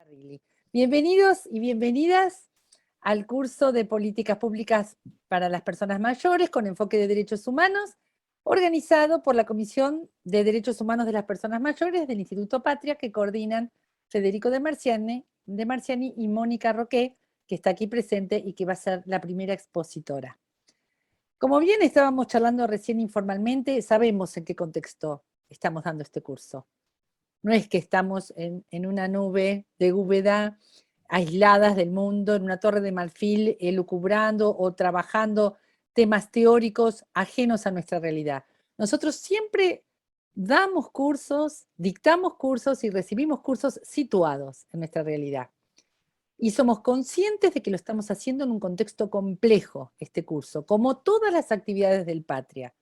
Parrilli. Bienvenidos y bienvenidas al curso de Políticas Públicas para las Personas Mayores con enfoque de Derechos Humanos, organizado por la Comisión de Derechos Humanos de las Personas Mayores del Instituto Patria, que coordinan Federico de Marciani y Mónica Roqué, que está aquí presente y que va a ser la primera expositora. Como bien estábamos charlando recién informalmente, sabemos en qué contexto estamos dando este curso. No es que estamos en una nube de Úbeda, aisladas del mundo, en una torre de marfil, elucubrando o trabajando temas teóricos ajenos a nuestra realidad. Nosotros siempre damos cursos, dictamos cursos y recibimos cursos situados en nuestra realidad. Y somos conscientes de que lo estamos haciendo en un contexto complejo, este curso, como todas las actividades del Patria.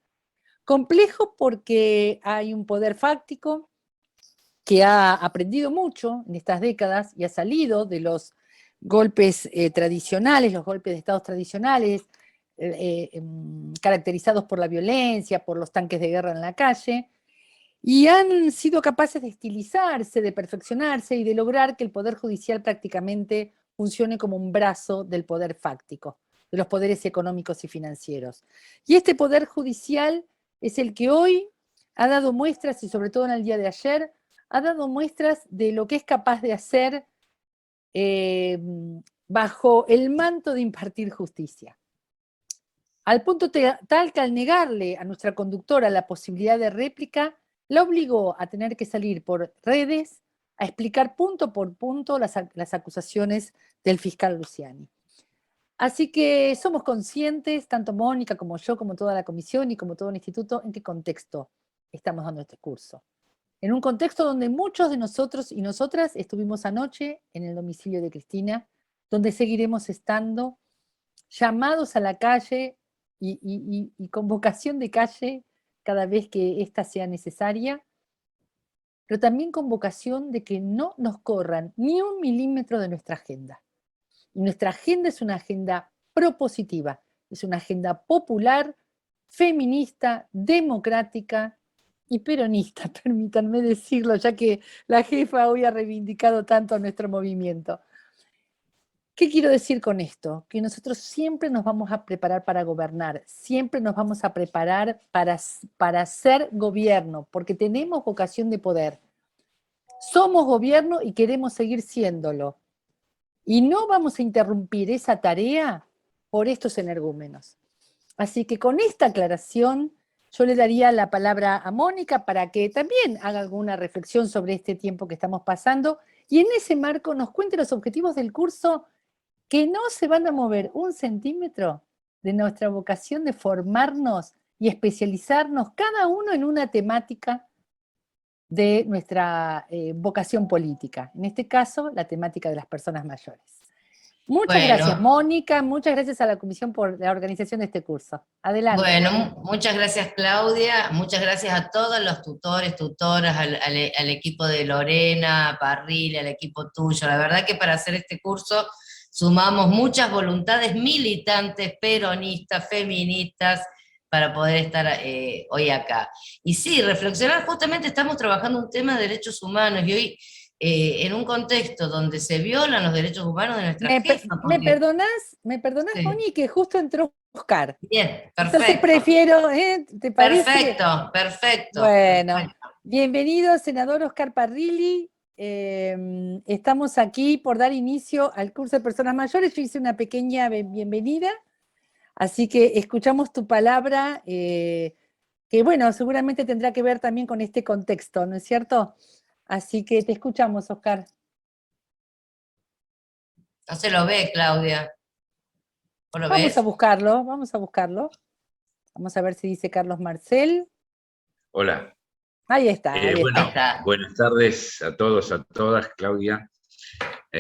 Complejo porque hay un poder fáctico que ha aprendido mucho en estas décadas y ha salido de los golpes tradicionales, los golpes de estados tradicionales, caracterizados por la violencia, por los tanques de guerra en la calle, y han sido capaces de estilizarse, de perfeccionarse y de lograr que el Poder Judicial prácticamente funcione como un brazo del poder fáctico, de los poderes económicos y financieros. Y este Poder Judicial es el que hoy ha dado muestras, y sobre todo en el día de ayer, ha dado muestras de lo que es capaz de hacer bajo el manto de impartir justicia. Al punto tal que al negarle a nuestra conductora la posibilidad de réplica, la obligó a tener que salir por redes a explicar punto por punto las acusaciones del fiscal Luciani. Así que somos conscientes, tanto Mónica como yo, como toda la comisión y como todo el instituto, en qué contexto estamos dando este curso. En un contexto donde muchos de nosotros y nosotras estuvimos anoche en el domicilio de Cristina, donde seguiremos estando llamados a la calle y con vocación de calle cada vez que ésta sea necesaria, pero también con vocación de que no nos corran ni un milímetro de nuestra agenda. Y nuestra agenda es una agenda propositiva, es una agenda popular, feminista, democrática y peronista, permítanme decirlo, ya que la jefa hoy ha reivindicado tanto a nuestro movimiento. ¿Qué quiero decir con esto? Que nosotros siempre nos vamos a preparar para gobernar, siempre nos vamos a preparar para ser gobierno, porque tenemos vocación de poder. Somos gobierno y queremos seguir siéndolo. Y no vamos a interrumpir esa tarea por estos energúmenos. Así que con esta aclaración, yo le daría la palabra a Mónica para que también haga alguna reflexión sobre este tiempo que estamos pasando y en ese marco nos cuente los objetivos del curso que no se van a mover un centímetro de nuestra vocación de formarnos y especializarnos cada uno en una temática de nuestra vocación política. En este caso, la temática de las personas mayores. Muchas gracias, Mónica. Muchas gracias a la Comisión por la organización de este curso. Adelante. Bueno, muchas gracias, Claudia. Muchas gracias a todos los tutores, tutoras, al equipo de Lorena, Parrilli, al equipo tuyo. La verdad que para hacer este curso sumamos muchas voluntades militantes, peronistas, feministas, para poder estar hoy acá. Y sí, reflexionar, justamente estamos trabajando un tema de derechos humanos, y hoy en un contexto donde se violan los derechos humanos de nuestra jefa. ¿Me perdonás, sí, Moni, que justo entró Oscar? Bien, perfecto. Entonces prefiero, ¿te parece? Perfecto, perfecto. Bueno, perfecto. Bienvenido, senador Oscar Parrilli. Estamos aquí por dar inicio al curso de personas mayores. Yo hice una pequeña bienvenida, así que escuchamos tu palabra, que bueno, seguramente tendrá que ver también con este contexto, ¿no es cierto? Así que te escuchamos, Oscar. No se lo ve, Claudia. ¿Vos lo Vamos ves? a buscarlo, vamos a buscarlo. Vamos a ver si dice Carlos Marcel. Hola. Ahí está. Bueno, buenas tardes a todos, a todas, Claudia,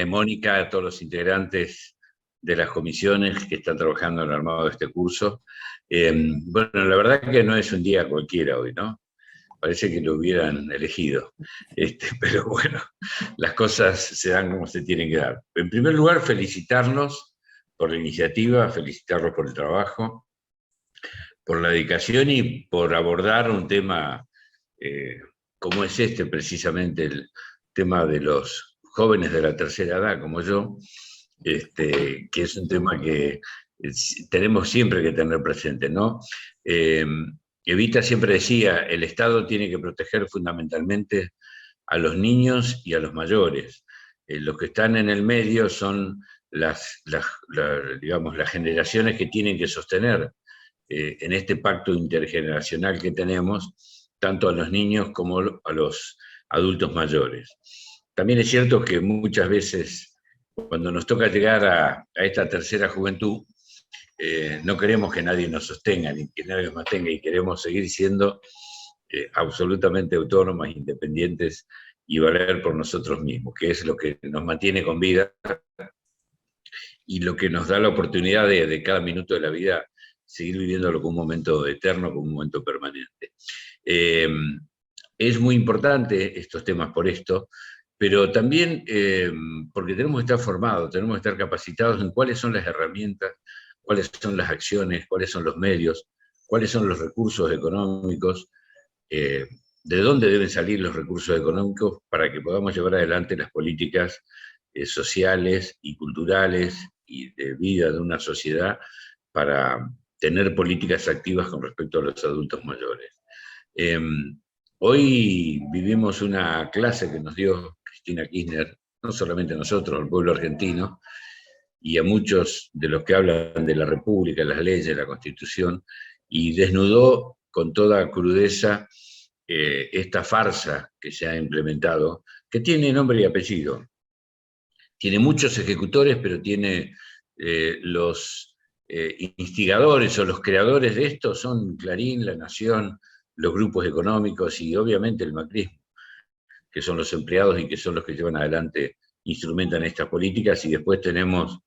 Mónica, a todos los integrantes de las comisiones que están trabajando en el armado de este curso. Bueno, la verdad que no es un día cualquiera hoy, ¿no? Parece que lo hubieran elegido. Pero bueno, las cosas se dan como se tienen que dar. En primer lugar, felicitarlos por la iniciativa, felicitarlos por el trabajo, por la dedicación y por abordar un tema como es precisamente el tema de los jóvenes de la tercera edad como yo, que es un tema que tenemos siempre que tener presente, ¿no? Evita siempre decía, el Estado tiene que proteger fundamentalmente a los niños y a los mayores. Los que están en el medio son digamos, las generaciones que tienen que sostener en este pacto intergeneracional que tenemos, tanto a los niños como a los adultos mayores. También es cierto que muchas veces, cuando nos toca llegar a esta tercera juventud, no queremos que nadie nos sostenga, ni que nadie nos mantenga, y queremos seguir siendo absolutamente autónomas, independientes y valer por nosotros mismos, que es lo que nos mantiene con vida y lo que nos da la oportunidad de cada minuto de la vida seguir viviéndolo como un momento eterno, como un momento permanente. Es muy importante estos temas por esto, pero también porque tenemos que estar formados, tenemos que estar capacitados en cuáles son las herramientas, cuáles son las acciones, cuáles son los medios, cuáles son los recursos económicos, de dónde deben salir los recursos económicos para que podamos llevar adelante las políticas sociales y culturales y de vida de una sociedad para tener políticas activas con respecto a los adultos mayores. Hoy vivimos una clase que nos dio Cristina Kirchner, no solamente a nosotros, al pueblo argentino, y a muchos de los que hablan de la República, las leyes, la Constitución, y desnudó con toda crudeza esta farsa que se ha implementado, que tiene nombre y apellido. Tiene muchos ejecutores, pero tiene los instigadores o los creadores de esto son Clarín, La Nación, los grupos económicos y obviamente el macrismo, que son los empleados y que son los que llevan adelante, instrumentan estas políticas, y después tenemos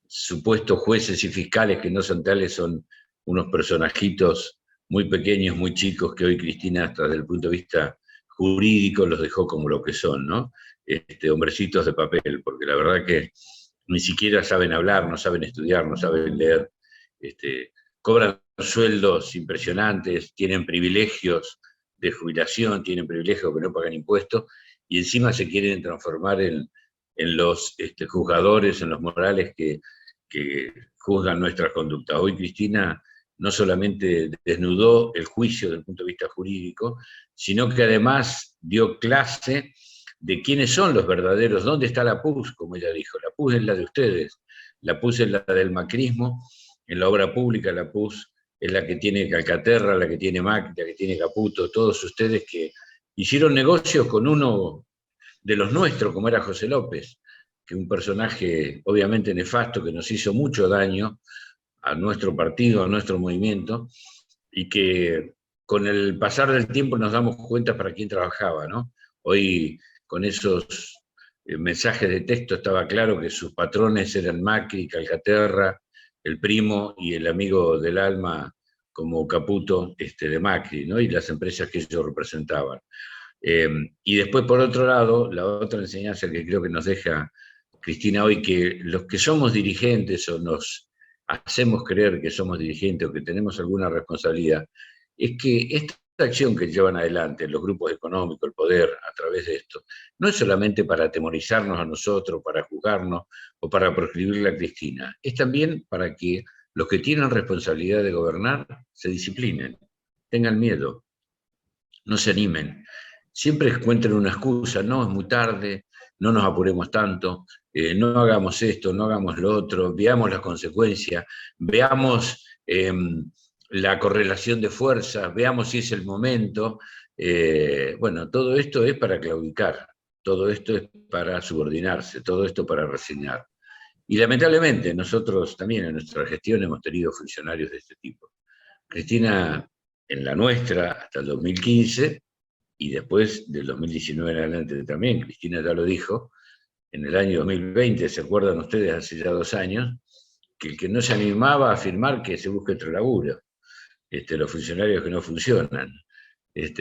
supuestos jueces y fiscales que no son tales, son unos personajitos muy pequeños, muy chicos, que hoy Cristina, hasta desde el punto de vista jurídico, los dejó como lo que son, ¿no? Hombrecitos de papel, porque la verdad que ni siquiera saben hablar, no saben estudiar, no saben leer, cobran sueldos impresionantes, tienen privilegios de jubilación, tienen privilegios que no pagan impuestos, y encima se quieren transformar en los juzgadores, en los morales que juzgan nuestra conducta. Hoy Cristina no solamente desnudó el juicio desde el punto de vista jurídico, sino que además dio clase de quiénes son los verdaderos, dónde está la PUS, como ella dijo. La PUS es la de ustedes, la PUS es la del macrismo, en la obra pública la PUS es la que tiene Calcaterra, la que tiene Macri, la que tiene Caputo, todos ustedes que hicieron negocios con uno de los nuestros, como era José López, que un personaje obviamente nefasto que nos hizo mucho daño a nuestro partido, a nuestro movimiento, y que con el pasar del tiempo nos damos cuenta para quién trabajaba, ¿no? Hoy, con esos mensajes de texto, estaba claro que sus patrones eran Macri, Calcaterra, el primo y el amigo del alma como Caputo de Macri, ¿no? Y las empresas que ellos representaban. Y después, por otro lado, la otra enseñanza que creo que nos deja Cristina hoy, que los que somos dirigentes o nos hacemos creer que somos dirigentes o que tenemos alguna responsabilidad, es que esta acción que llevan adelante los grupos económicos, el poder, a través de esto, no es solamente para atemorizarnos a nosotros, para juzgarnos o para proscribirle a Cristina, es también para que los que tienen responsabilidad de gobernar se disciplinen, tengan miedo, no se animen, siempre encuentren una excusa, no, es muy tarde, no nos apuremos tanto, no hagamos esto, no hagamos lo otro, veamos las consecuencias, veamos la correlación de fuerzas, veamos si es el momento. Bueno, todo esto es para claudicar, todo esto es para subordinarse, todo esto para resignar. Y lamentablemente nosotros también en nuestra gestión hemos tenido funcionarios de este tipo. Cristina, en la nuestra, hasta el 2015, y después del 2019 en adelante también, Cristina ya lo dijo, en el año 2020, ¿se acuerdan ustedes? Hace ya 2 años, que el que no se animaba a afirmar que se busque otro laburo, los funcionarios que no funcionan.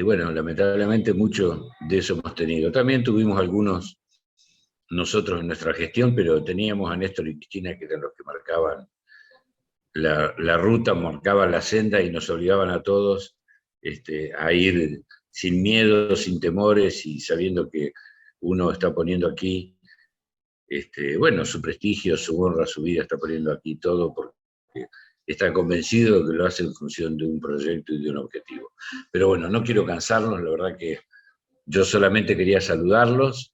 Bueno, lamentablemente mucho de eso hemos tenido. También tuvimos algunos nosotros en nuestra gestión, pero teníamos a Néstor y Cristina, que eran los que marcaban la ruta, marcaban la senda y nos obligaban a todos a ir sin miedo, sin temores y sabiendo que uno está poniendo aquí bueno, su prestigio, su honra, su vida, está poniendo aquí todo porque está convencido de que lo hace en función de un proyecto y de un objetivo. Pero bueno, no quiero cansarlos, la verdad que yo solamente quería saludarlos,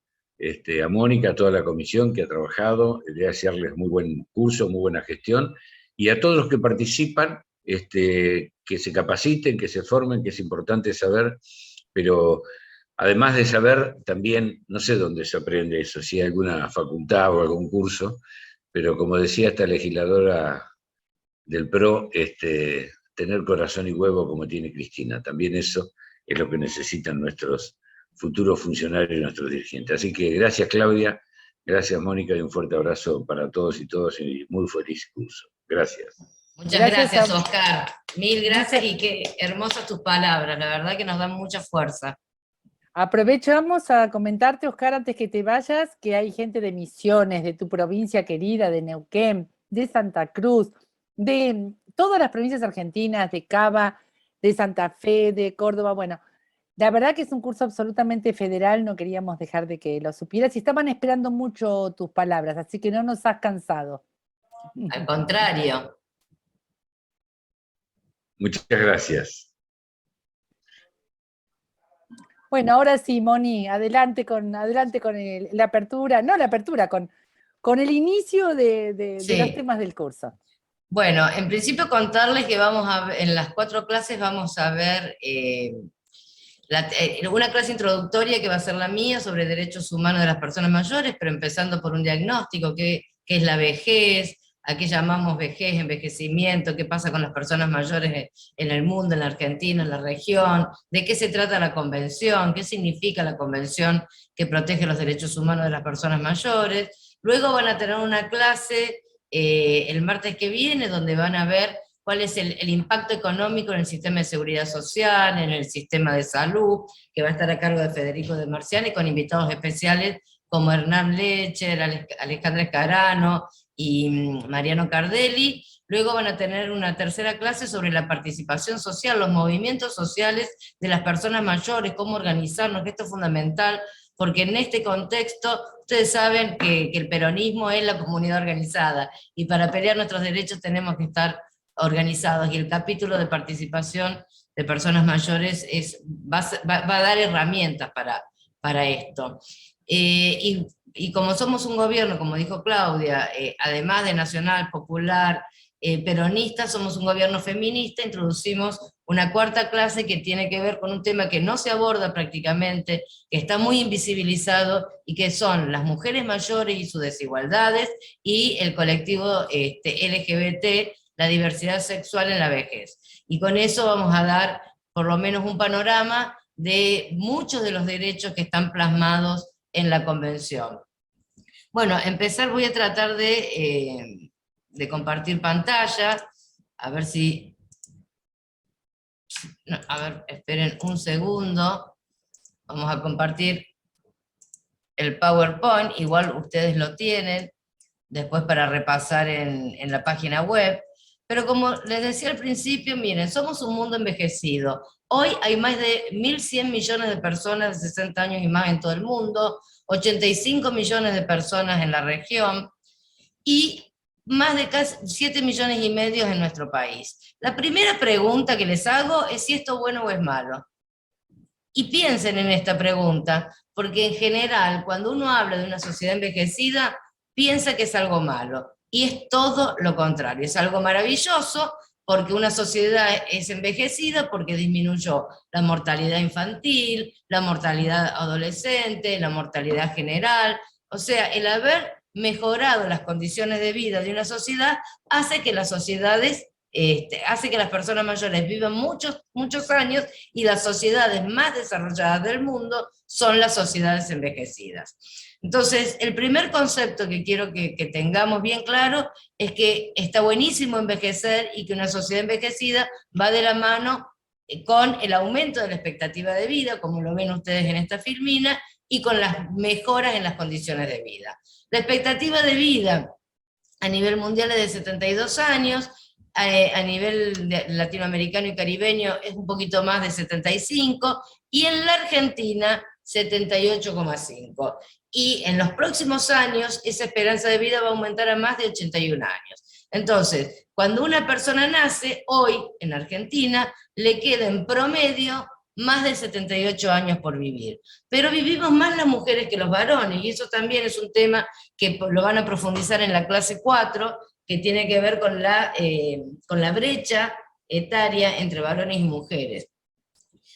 a Mónica, a toda la comisión que ha trabajado, desearles muy buen curso, muy buena gestión, y a todos los que participan, que se capaciten, que se formen, que es importante saber, pero además de saber, también, no sé dónde se aprende eso, si hay alguna facultad o algún curso, pero como decía esta legisladora del PRO, tener corazón y huevo como tiene Cristina, también eso es lo que necesitan nuestros futuros funcionarios y nuestros dirigentes. Así que gracias, Claudia, gracias, Mónica, y un fuerte abrazo para todos y todas, y muy feliz curso. Gracias. Muchas gracias, Oscar. Mil gracias y qué hermosas tus palabras, la verdad que nos dan mucha fuerza. Aprovechamos a comentarte, Oscar, antes que te vayas, que hay gente de Misiones, de tu provincia querida, de Neuquén, de Santa Cruz, de todas las provincias argentinas, de Cava, de Santa Fe, de Córdoba. Bueno, la verdad que es un curso absolutamente federal, no queríamos dejar de que lo supieras y estaban esperando mucho tus palabras, así que no nos has cansado. Al contrario. Muchas gracias. Bueno, ahora sí, Moni, adelante con la apertura, no la apertura, con el inicio de Sí. los temas del curso. Bueno, en principio contarles que en las 4 clases vamos a ver una clase introductoria que va a ser la mía sobre derechos humanos de las personas mayores, pero empezando por un diagnóstico, qué es la vejez, a qué llamamos vejez, envejecimiento, qué pasa con las personas mayores en el mundo, en la Argentina, en la región, de qué se trata la convención, qué significa la convención que protege los derechos humanos de las personas mayores. Luego van a tener una clase el martes que viene, donde van a ver cuál es el impacto económico en el sistema de seguridad social, en el sistema de salud, que va a estar a cargo de Federico de Marciani, con invitados especiales como Hernán Lecher, Alejandra Escarano y Mariano Cardelli. Luego van a tener una tercera clase sobre la participación social, los movimientos sociales de las personas mayores, cómo organizarnos, que esto es fundamental, porque en este contexto, ustedes saben que el peronismo es la comunidad organizada, y para pelear nuestros derechos tenemos que estar organizados, y el capítulo de participación de personas mayores va a dar herramientas para esto. Y como somos un gobierno, como dijo Claudia, además de nacional, popular, peronista, somos un gobierno feminista, introducimos una cuarta clase que tiene que ver con un tema que no se aborda prácticamente, que está muy invisibilizado, y que son las mujeres mayores y sus desigualdades, y el colectivo LGBT, la diversidad sexual en la vejez. Y con eso vamos a dar por lo menos un panorama de muchos de los derechos que están plasmados en la convención. Bueno, voy a tratar de compartir pantalla, a ver si... No, a ver, esperen un segundo, vamos a compartir el PowerPoint, igual ustedes lo tienen, después para repasar en la página web. Pero como les decía al principio, miren, somos un mundo envejecido. Hoy hay más de 1.100 millones de personas de 60 años y más en todo el mundo, 85 millones de personas en la región, y más de casi 7 millones y medio en nuestro país. La primera pregunta que les hago es si esto es bueno o es malo. Y piensen en esta pregunta, porque en general, cuando uno habla de una sociedad envejecida, piensa que es algo malo. Y es todo lo contrario, es algo maravilloso, porque una sociedad es envejecida porque disminuyó la mortalidad infantil, la mortalidad adolescente, la mortalidad general. O sea, el haber mejorado las condiciones de vida de una sociedad hace que las sociedades, hace que las personas mayores vivan muchos años, y las sociedades más desarrolladas del mundo son las sociedades envejecidas. Entonces, el primer concepto que quiero que tengamos bien claro es que está buenísimo envejecer, y que una sociedad envejecida va de la mano con el aumento de la expectativa de vida, como lo ven ustedes en esta filmina, y con las mejoras en las condiciones de vida. La expectativa de vida a nivel mundial es de 72 años, a nivel latinoamericano y caribeño es un poquito más de 75, y en la Argentina 78,5. Y en los próximos años, esa esperanza de vida va a aumentar a más de 81 años. Entonces, cuando una persona nace, hoy en Argentina, le queda en promedio más de 78 años por vivir. Pero vivimos más las mujeres que los varones, y eso también es un tema que lo van a profundizar en la clase 4, que tiene que ver con la brecha etaria entre varones y mujeres.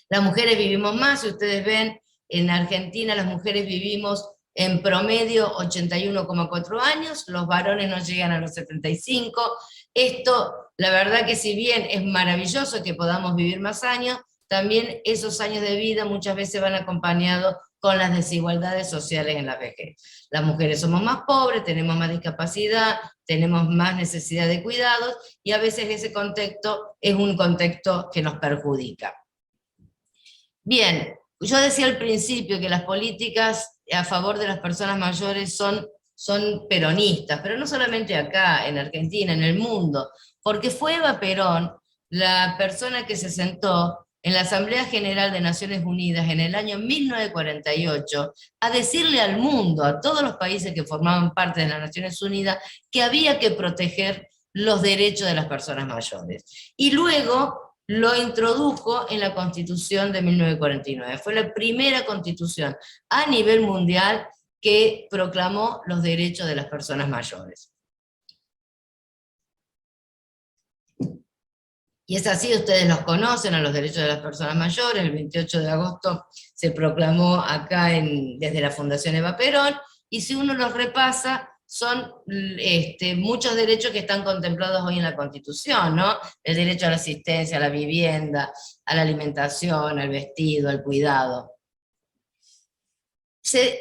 Las mujeres vivimos más, si ustedes ven, en Argentina las mujeres vivimos en promedio 81,4 años, los varones no llegan a los 75. Esto, la verdad que si bien es maravilloso que podamos vivir más años, también esos años de vida muchas veces van acompañados con las desigualdades sociales en la vejez. Las mujeres somos más pobres, tenemos más discapacidad, tenemos más necesidad de cuidados, y a veces ese contexto es un contexto que nos perjudica. Bien, yo decía al principio que las políticas a favor de las personas mayores son peronistas, pero no solamente acá, en Argentina, en el mundo, porque fue Eva Perón la persona que se sentó en la Asamblea General de Naciones Unidas en el año 1948, a decirle al mundo, a todos los países que formaban parte de las Naciones Unidas, que había que proteger los derechos de las personas mayores. Y luego lo introdujo en la Constitución de 1949. Fue la primera constitución a nivel mundial que proclamó los derechos de las personas mayores. Y es así, ustedes los conocen, a los derechos de las personas mayores. El 28 de agosto se proclamó acá desde la Fundación Eva Perón, y si uno los repasa, son muchos derechos que están contemplados hoy en la Constitución, ¿no? El derecho a la asistencia, a la vivienda, a la alimentación, al vestido, al cuidado.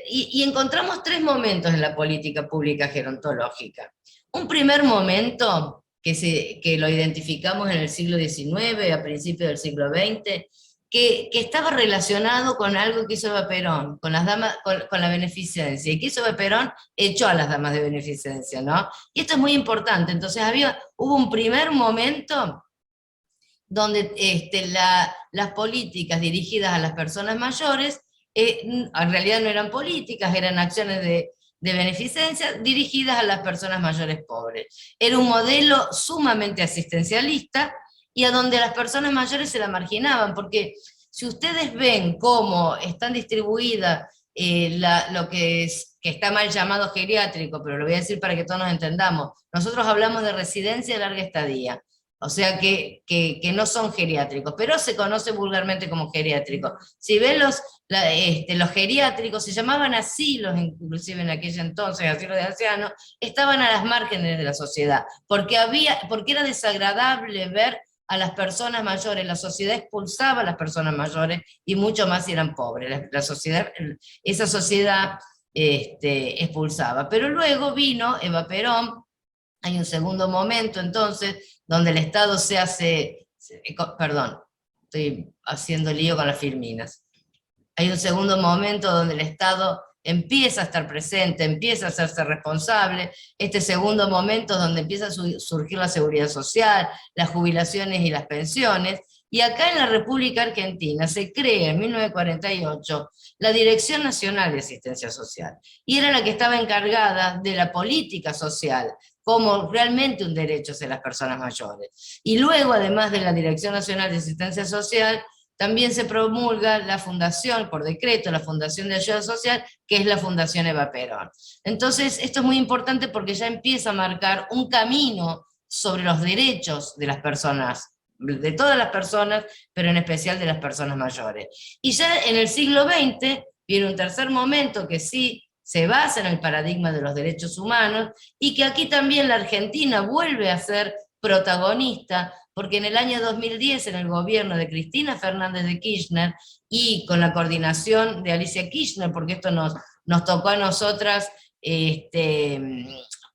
Y encontramos tres momentos en la política pública gerontológica. Un primer momento, que lo identificamos en el siglo XIX, a principios del siglo XX, que estaba relacionado con algo que hizo Eva Perón, con las damas, con la beneficencia. ¿Y que hizo Eva Perón? Echó a las damas de beneficencia, ¿no? Y esto es muy importante. Entonces hubo un primer momento donde las políticas dirigidas a las personas mayores, en realidad no eran políticas, eran acciones de beneficencia dirigidas a las personas mayores pobres. Era un modelo sumamente asistencialista, y a donde las personas mayores se la marginaban, porque si ustedes ven cómo están distribuidas lo que está mal llamado geriátrico, pero lo voy a decir para que todos nos entendamos, nosotros hablamos de residencia de larga estadía, o sea que no son geriátricos, pero se conoce vulgarmente como geriátricos. Si ven los geriátricos, se llamaban asilos, inclusive en aquel entonces, asilos de ancianos, estaban a las márgenes de la sociedad, porque era desagradable ver a las personas mayores. La sociedad expulsaba a las personas mayores, y mucho más si eran pobres. Esa sociedad expulsaba. Pero luego vino Eva Perón. Hay un segundo momento entonces donde el Estado perdón, estoy haciendo lío con las filminas. Hay un segundo momento donde el Estado empieza a estar presente, empieza a hacerse responsable. Este segundo momento es donde empieza a surgir la seguridad social, las jubilaciones y las pensiones. Y acá en la República Argentina se crea en 1948 la Dirección Nacional de Asistencia Social, y era la que estaba encargada de la política social, como realmente un derecho hacia las personas mayores. Y luego, además de la Dirección Nacional de Asistencia Social, también se promulga la fundación, por decreto, la Fundación de Ayuda Social, que es la Fundación Eva Perón. Entonces, esto es muy importante porque ya empieza a marcar un camino sobre los derechos de las personas, de todas las personas, pero en especial de las personas mayores. Y ya en el siglo XX viene un tercer momento que sí se basa en el paradigma de los derechos humanos, y que aquí también la Argentina vuelve a ser protagonista, porque en el año 2010, en el gobierno de Cristina Fernández de Kirchner, y con la coordinación de Alicia Kirchner, porque esto nos tocó a nosotras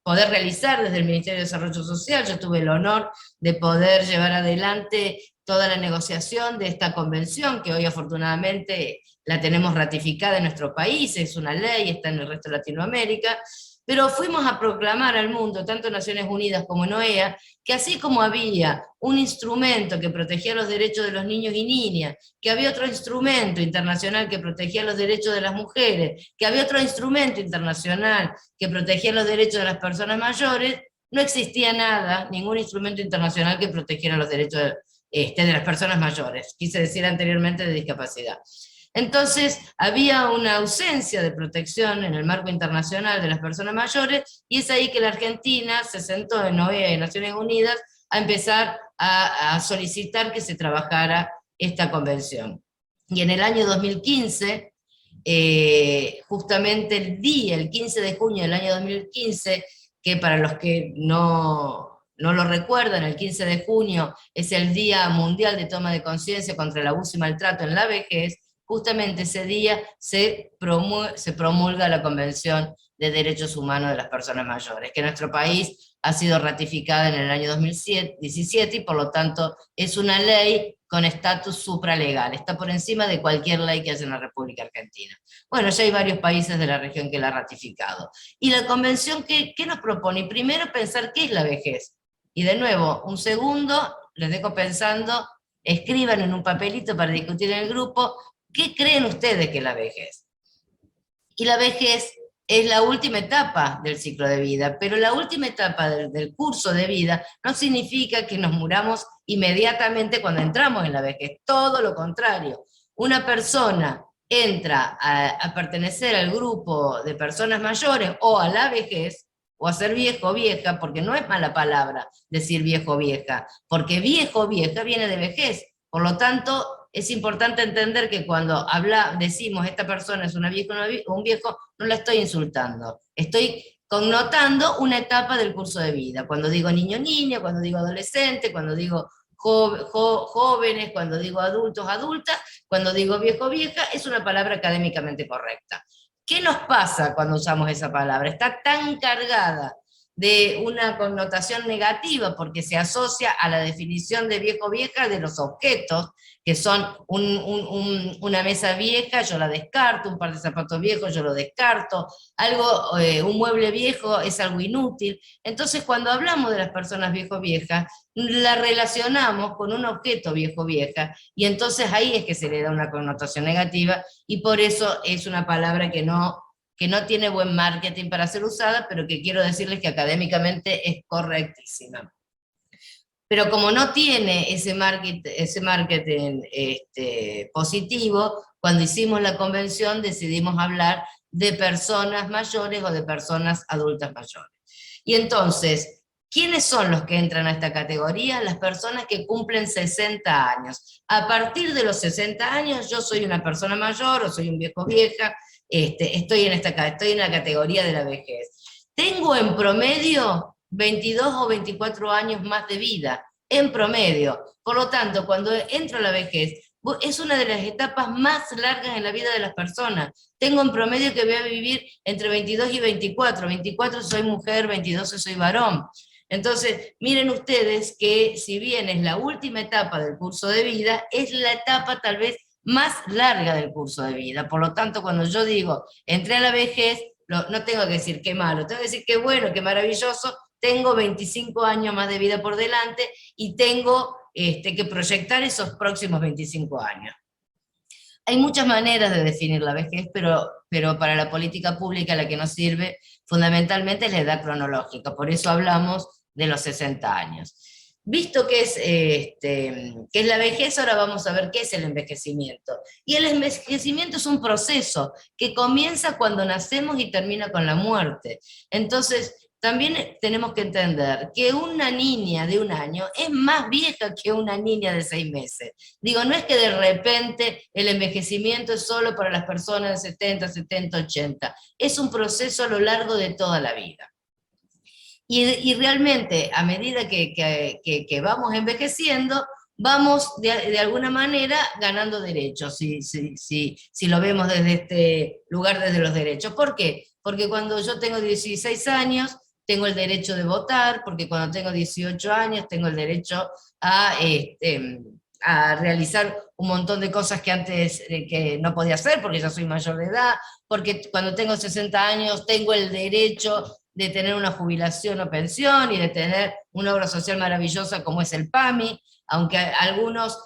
poder realizar desde el Ministerio de Desarrollo Social. Yo tuve el honor de poder llevar adelante toda la negociación de esta convención, que hoy afortunadamente la tenemos ratificada en nuestro país, es una ley, está en el resto de Latinoamérica. Pero fuimos a proclamar al mundo, tanto Naciones Unidas como en OEA, que así como había un instrumento que protegía los derechos de los niños y niñas, que había otro instrumento internacional que protegía los derechos de las mujeres, que había otro instrumento internacional que protegía los derechos de las personas mayores, no existía nada, ningún instrumento internacional que protegiera los derechos de las personas mayores, quise decir anteriormente de discapacidad. Entonces, había una ausencia de protección en el marco internacional de las personas mayores, y es ahí que la Argentina se sentó en OEA y Naciones Unidas a empezar a solicitar que se trabajara esta convención. Y en el año 2015, justamente el 15 de junio del año 2015, que para los que no lo recuerdan, el 15 de junio es el Día Mundial de Toma de Conciencia contra el Abuso y Maltrato en la Vejez, justamente ese día se promulga la Convención de Derechos Humanos de las Personas Mayores, que en nuestro país ha sido ratificada en el año 2017 y por lo tanto es una ley con estatus supralegal, está por encima de cualquier ley que haya en la República Argentina. Bueno, ya hay varios países de la región que la han ratificado. Y la Convención, ¿qué nos propone? Primero, pensar qué es la vejez. Y de nuevo, un segundo, les dejo pensando, escriban en un papelito para discutir en el grupo, ¿qué creen ustedes que es la vejez? Y la vejez es la última etapa del ciclo de vida, pero la última etapa del curso de vida no significa que nos muramos inmediatamente cuando entramos en la vejez, todo lo contrario. Una persona entra a pertenecer al grupo de personas mayores o a la vejez, o a ser viejo o vieja, porque no es mala palabra decir viejo o vieja, porque viejo o vieja viene de vejez, por lo tanto es importante entender que cuando decimos esta persona es una vieja o un viejo, no la estoy insultando, estoy connotando una etapa del curso de vida. Cuando digo niño, niña, cuando digo adolescente, cuando digo jóvenes, cuando digo adultos, adultas, cuando digo viejo, vieja, es una palabra académicamente correcta. ¿Qué nos pasa cuando usamos esa palabra? Está tan cargada de una connotación negativa porque se asocia a la definición de viejo vieja de los objetos, que son una mesa vieja, yo la descarto, un par de zapatos viejos, yo lo descarto, un mueble viejo es algo inútil. Entonces cuando hablamos de las personas viejo viejas, la relacionamos con un objeto viejo vieja, y entonces ahí es que se le da una connotación negativa, y por eso es una palabra que no tiene buen marketing para ser usada, pero que quiero decirles que académicamente es correctísima. Pero como no tiene ese marketing positivo, cuando hicimos la convención decidimos hablar de personas mayores o de personas adultas mayores. Y entonces, ¿quiénes son los que entran a esta categoría? Las personas que cumplen 60 años. A partir de los 60 años yo soy una persona mayor o soy un viejo vieja, estoy en la categoría de la vejez. Tengo en promedio 22 o 24 años más de vida, en promedio. Por lo tanto, cuando entro a la vejez, es una de las etapas más largas en la vida de las personas. Tengo en promedio que voy a vivir entre 22 y 24. 24 soy mujer, 22 soy varón. Entonces, miren ustedes que si bien es la última etapa del curso de vida, es la etapa tal vez más larga del curso de vida. Por lo tanto, cuando yo digo, entré a la vejez, no tengo que decir qué malo, tengo que decir qué bueno, qué maravilloso, tengo 25 años más de vida por delante y tengo que proyectar esos próximos 25 años. Hay muchas maneras de definir la vejez, pero para la política pública la que nos sirve fundamentalmente es la edad cronológica, por eso hablamos de los 60 años. Visto que es la vejez, ahora vamos a ver qué es el envejecimiento. Y el envejecimiento es un proceso que comienza cuando nacemos y termina con la muerte. Entonces, también tenemos que entender que una niña de 1 año es más vieja que una niña de 6 meses. Digo, no es que de repente el envejecimiento es solo para las personas de 70, 80. Es un proceso a lo largo de toda la vida. Y realmente, a medida que vamos envejeciendo, vamos de alguna manera ganando derechos, si lo vemos desde este lugar, desde los derechos. ¿Por qué? Porque cuando yo tengo 16 años, tengo el derecho de votar, porque cuando tengo 18 años tengo el derecho a a realizar un montón de cosas que antes que no podía hacer porque ya soy mayor de edad, porque cuando tengo 60 años tengo el derecho de tener una jubilación o pensión y de tener una obra social maravillosa como es el PAMI, aunque algunos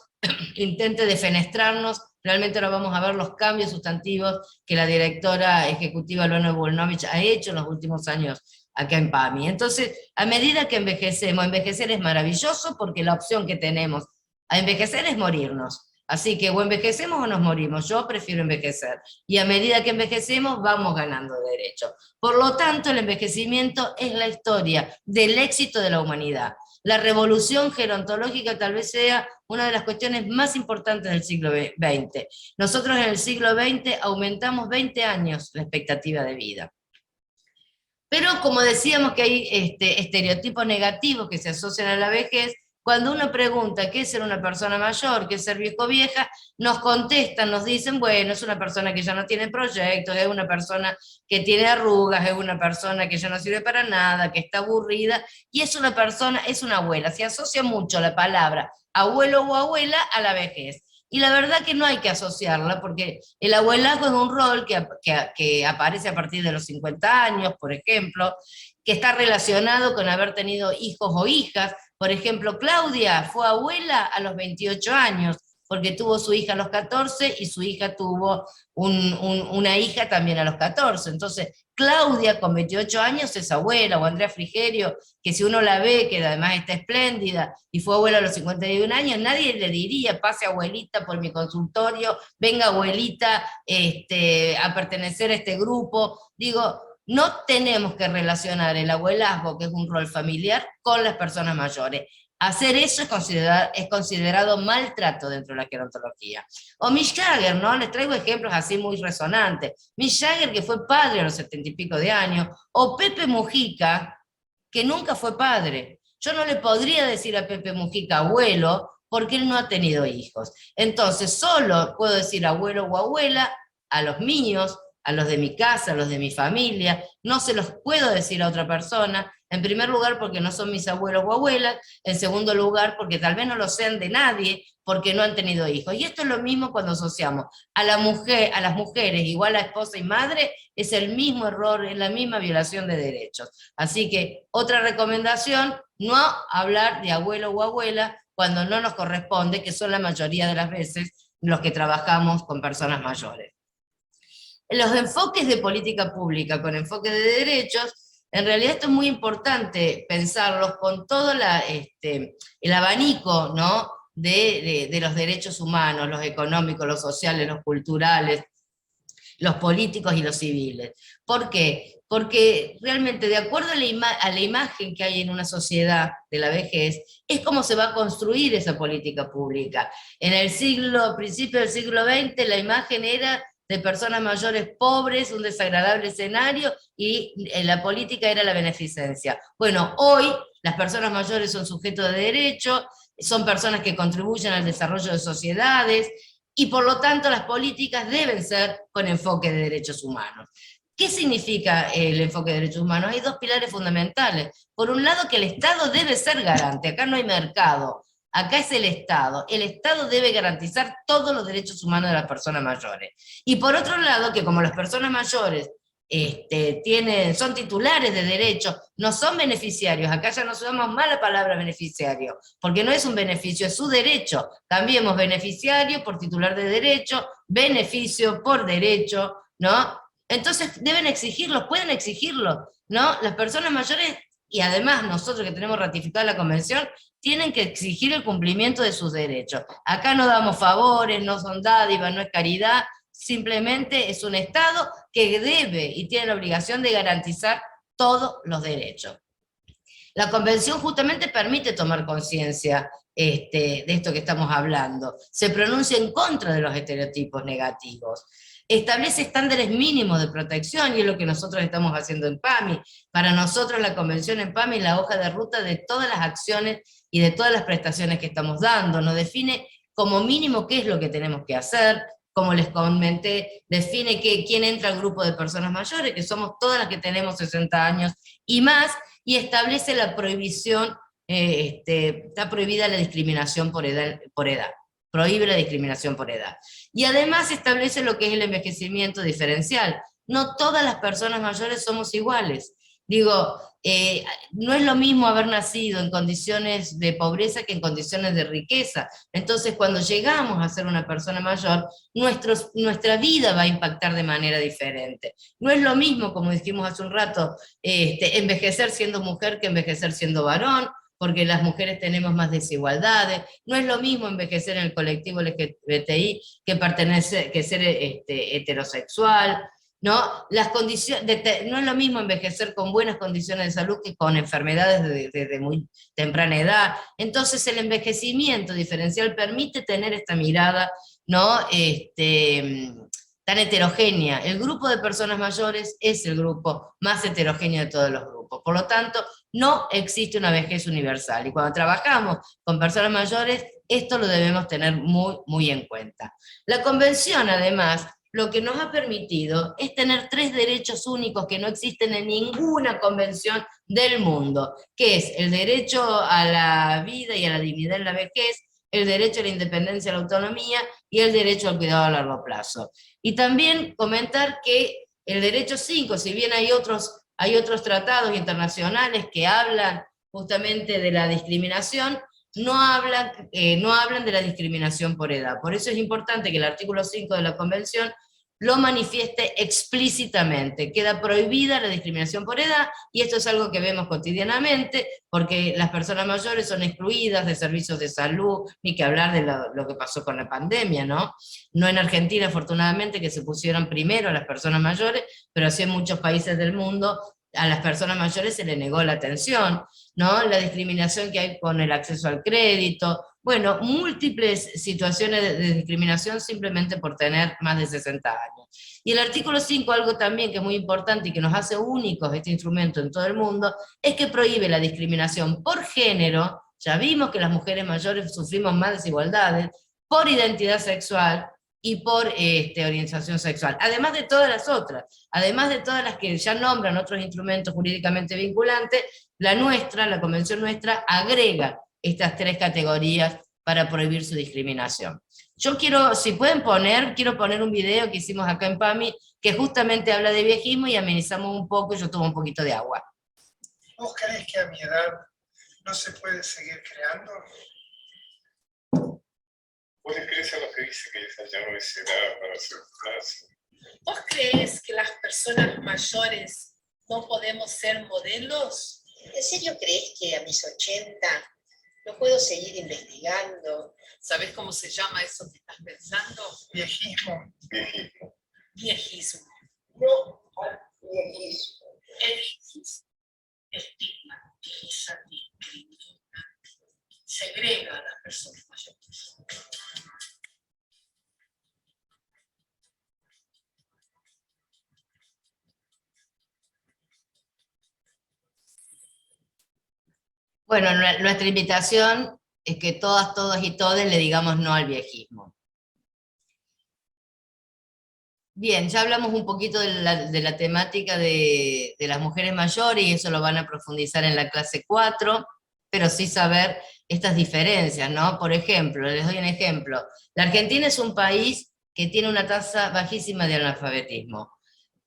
intenten defenestrarnos, realmente no vamos a ver los cambios sustantivos que la directora ejecutiva Luana Volnovich ha hecho en los últimos años acá en PAMI. Entonces, a medida que envejecemos, envejecer es maravilloso porque la opción que tenemos a envejecer es morirnos. Así que o envejecemos o nos morimos. Yo prefiero envejecer. Y a medida que envejecemos vamos ganando derechos. Por lo tanto, el envejecimiento es la historia del éxito de la humanidad. La revolución gerontológica tal vez sea una de las cuestiones más importantes del siglo XX. Nosotros en el siglo XX aumentamos 20 años la expectativa de vida. Pero como decíamos que hay estereotipos negativos que se asocian a la vejez, cuando uno pregunta qué es ser una persona mayor, qué es ser viejo o vieja, nos contestan, nos dicen, bueno, es una persona que ya no tiene proyectos, es una persona que tiene arrugas, es una persona que ya no sirve para nada, que está aburrida, y es una persona, es una abuela. Se asocia mucho la palabra abuelo o abuela a la vejez. Y la verdad que no hay que asociarla, porque el abuelazgo es un rol que aparece a partir de los 50 años, por ejemplo, que está relacionado con haber tenido hijos o hijas. Por ejemplo, Claudia fue abuela a los 28 años, porque tuvo su hija a los 14 y su hija tuvo una hija también a los 14. Entonces, Claudia con 28 años es abuela, o Andrea Frigerio, que si uno la ve, que además está espléndida, y fue abuela a los 51 años, nadie le diría, pase abuelita por mi consultorio, venga abuelita a pertenecer a este grupo. Digo, no tenemos que relacionar el abuelazgo, que es un rol familiar, con las personas mayores. Hacer eso es considerado maltrato dentro de la gerontología. O Mick Jagger, ¿no? Les traigo ejemplos así muy resonantes. Mick Jagger, que fue padre a los 70 y pico de años, o Pepe Mujica, que nunca fue padre. Yo no le podría decir a Pepe Mujica abuelo, porque él no ha tenido hijos. Entonces, solo puedo decir abuelo o abuela a los míos, a los de mi casa, a los de mi familia, no se los puedo decir a otra persona, en primer lugar porque no son mis abuelos o abuelas, en segundo lugar porque tal vez no lo sean de nadie, porque no han tenido hijos. Y esto es lo mismo cuando asociamos a la mujer, a las mujeres igual a esposa y madre, es el mismo error, es la misma violación de derechos. Así que otra recomendación, no hablar de abuelo o abuela cuando no nos corresponde, que son la mayoría de las veces los que trabajamos con personas mayores. Los enfoques de política pública con enfoque de derechos, en realidad esto es muy importante pensarlos con todo el abanico, ¿no? de los derechos humanos, los económicos, los sociales, los culturales, los políticos y los civiles. ¿Por qué? Porque realmente de acuerdo a la imagen que hay en una sociedad de la vejez, es como se va a construir esa política pública. En el principio del siglo XX, la imagen era de personas mayores pobres, un desagradable escenario, y la política era la beneficencia. Bueno, hoy las personas mayores son sujetos de derecho, son personas que contribuyen al desarrollo de sociedades, y por lo tanto las políticas deben ser con enfoque de derechos humanos. ¿Qué significa el enfoque de derechos humanos? Hay dos pilares fundamentales. Por un lado, que el Estado debe ser garante, acá no hay mercado, acá es el Estado. El Estado debe garantizar todos los derechos humanos de las personas mayores. Y por otro lado, que como las personas mayores son titulares de derechos, no son beneficiarios, acá ya no usamos más la palabra beneficiario, porque no es un beneficio, es su derecho. Cambiemos beneficiario por titular de derecho, beneficio por derecho, ¿no? Entonces deben exigirlo, pueden exigirlo, ¿no? Las personas mayores, y además nosotros que tenemos ratificada la convención, tienen que exigir el cumplimiento de sus derechos. Acá no damos favores, no son dádivas, no es caridad, simplemente es un Estado que debe y tiene la obligación de garantizar todos los derechos. La convención justamente permite tomar conciencia de esto que estamos hablando, se pronuncia en contra de los estereotipos negativos, establece estándares mínimos de protección, y es lo que nosotros estamos haciendo en PAMI. Para nosotros la convención en PAMI es la hoja de ruta de todas las acciones y de todas las prestaciones que estamos dando, nos define como mínimo qué es lo que tenemos que hacer, como les comenté, define quién entra al grupo de personas mayores, que somos todas las que tenemos 60 años y más, y establece la prohibición, está prohibida la discriminación por edad. prohíbe la discriminación por edad. Y además establece lo que es el envejecimiento diferencial. No todas las personas mayores somos iguales. Digo, no es lo mismo haber nacido en condiciones de pobreza que en condiciones de riqueza. Entonces, cuando llegamos a ser una persona mayor, nuestra vida va a impactar de manera diferente. No es lo mismo, como dijimos hace un rato, envejecer siendo mujer que envejecer siendo varón, porque las mujeres tenemos más desigualdades. No es lo mismo envejecer en el colectivo LGBTI que ser heterosexual. ¿No? No es lo mismo envejecer con buenas condiciones de salud que con enfermedades desde muy temprana edad. Entonces el envejecimiento diferencial permite tener esta mirada, ¿no? Tan heterogénea. El grupo de personas mayores es el grupo más heterogéneo de todos los grupos. Por lo tanto, no existe una vejez universal. Y cuando trabajamos con personas mayores, esto lo debemos tener muy, muy en cuenta. La convención, además, lo que nos ha permitido es tener 3 derechos únicos que no existen en ninguna convención del mundo, que es el derecho a la vida y a la dignidad en la vejez, el derecho a la independencia y a la autonomía, y el derecho al cuidado a largo plazo. Y también comentar que el derecho 5, si bien hay otros tratados internacionales que hablan justamente de la discriminación, no hablan de la discriminación por edad. Por eso es importante que el artículo 5 de la Convención lo manifieste explícitamente. Queda prohibida la discriminación por edad, y esto es algo que vemos cotidianamente, porque las personas mayores son excluidas de servicios de salud, ni que hablar de lo que pasó con la pandemia, ¿no? No en Argentina, afortunadamente, que se pusieron primero a las personas mayores, pero así en muchos países del mundo, a las personas mayores se les negó la atención, ¿no? La discriminación que hay con el acceso al crédito, bueno, múltiples situaciones de discriminación simplemente por tener más de 60 años. Y el artículo 5, algo también que es muy importante y que nos hace únicos este instrumento en todo el mundo, es que prohíbe la discriminación por género. Ya vimos que las mujeres mayores sufrimos más desigualdades, por identidad sexual y por orientación sexual, además de todas las otras, además de todas las que ya nombran otros instrumentos jurídicamente vinculantes, la convención nuestra, agrega estas 3 categorías para prohibir su discriminación. Yo quiero, si pueden quiero poner un video que hicimos acá en PAMI, que justamente habla de viejismo, y amenizamos un poco, y yo tomo un poquito de agua. ¿Vos creés que a mi edad no se puede seguir creando? ¿Vos le crees a los que dicen que esa ya no es edad para ser frase? ¿Vos crees que las personas mayores no podemos ser modelos? ¿En serio crees que a mis 80 no puedo seguir investigando? ¿Sabés cómo se llama eso que estás pensando? Viejismo. Viejismo. Viejismo. No, viejismo. El viejismo estigmatiza, discrimina, segrega a las personas mayores. Bueno, nuestra invitación es que todas, todos y todes le digamos no al viejismo. Bien, ya hablamos un poquito de la temática de las mujeres mayores, y eso lo van a profundizar en la clase 4, pero sí saber estas diferencias, ¿no? Por ejemplo, les doy un ejemplo. La Argentina es un país que tiene una tasa bajísima de analfabetismo,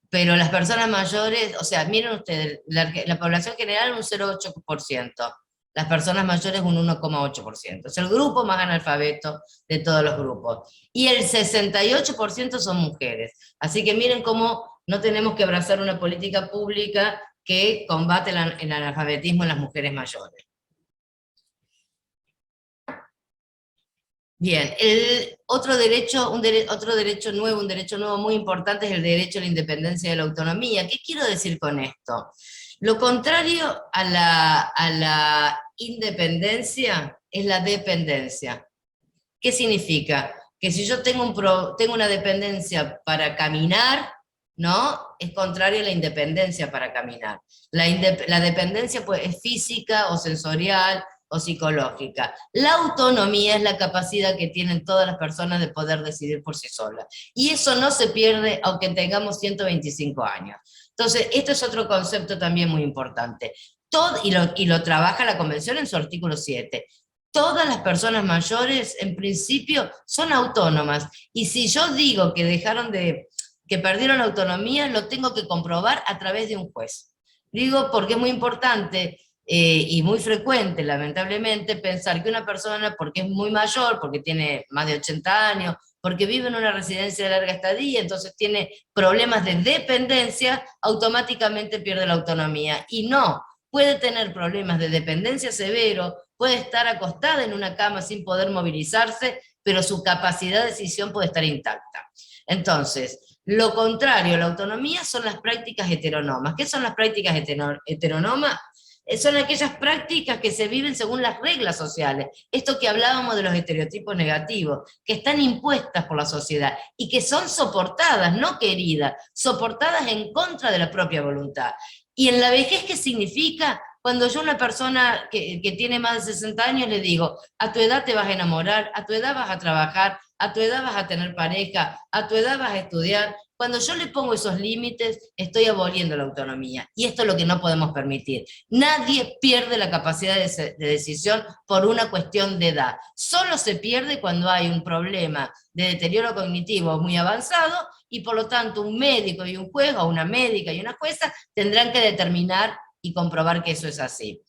pero las personas mayores, o sea, miren ustedes, la población general un 0,8%, las personas mayores un 1,8%. Es el grupo más analfabeto de todos los grupos. Y el 68% son mujeres. Así que miren cómo no tenemos que abrazar una política pública que combate el analfabetismo en las mujeres mayores. Bien, otro derecho nuevo muy importante es el derecho a la independencia y a la autonomía. ¿Qué quiero decir con esto? Lo contrario a la independencia es la dependencia. ¿Qué significa? Que si yo tengo una dependencia para caminar, ¿no? Es contrario a la independencia para caminar. La dependencia pues, es física o sensorial o psicológica. La autonomía es la capacidad que tienen todas las personas de poder decidir por sí solas. Y eso no se pierde aunque tengamos 125 años. Entonces, esto es otro concepto también muy importante. Y lo trabaja la Convención en su artículo 7. todas las personas mayores, en principio, son autónomas. Y si yo digo que que perdieron la autonomía, lo tengo que comprobar a través de un juez. Digo porque es muy importante y muy frecuente, lamentablemente, pensar que una persona, porque es muy mayor, porque tiene más de 80 años, porque vive en una residencia de larga estadía, entonces tiene problemas de dependencia, automáticamente pierde la autonomía. Y no, puede tener problemas de dependencia severo, puede estar acostada en una cama sin poder movilizarse, pero su capacidad de decisión puede estar intacta. Entonces, lo contrario a la autonomía son las prácticas heteronomas. ¿Qué son las prácticas heteronomas? Son aquellas prácticas que se viven según las reglas sociales. Esto que hablábamos de los estereotipos negativos, que están impuestas por la sociedad y que son soportadas, no queridas, soportadas en contra de la propia voluntad. Y en la vejez, ¿qué significa? Cuando yo a una persona que tiene más de 60 años le digo, a tu edad te vas a enamorar, a tu edad vas a trabajar, a tu edad vas a tener pareja, a tu edad vas a estudiar. Cuando yo le pongo esos límites, estoy aboliendo la autonomía. Y esto es lo que no podemos permitir. Nadie pierde la capacidad de decisión por una cuestión de edad. Solo se pierde cuando hay un problema de deterioro cognitivo muy avanzado y por lo tanto un médico y un juez, o una médica y una jueza, tendrán que determinar y comprobar que eso es así.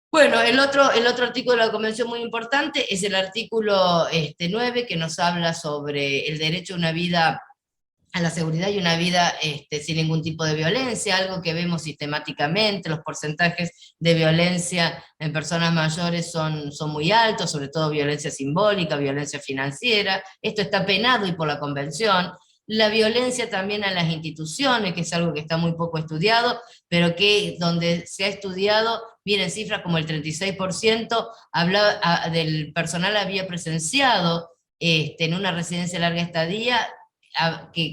Bueno, el otro artículo de la Convención muy importante es el artículo 9, que nos habla sobre el derecho a una vida, a la seguridad y una vida sin ningún tipo de violencia, algo que vemos sistemáticamente. Los porcentajes de violencia en personas mayores son muy altos, sobre todo violencia simbólica, violencia financiera. Esto está penado y por la Convención. La violencia también a las instituciones, que es algo que está muy poco estudiado, pero que donde se ha estudiado, vienen cifras como el 36% del personal había presenciado en una residencia de larga estadía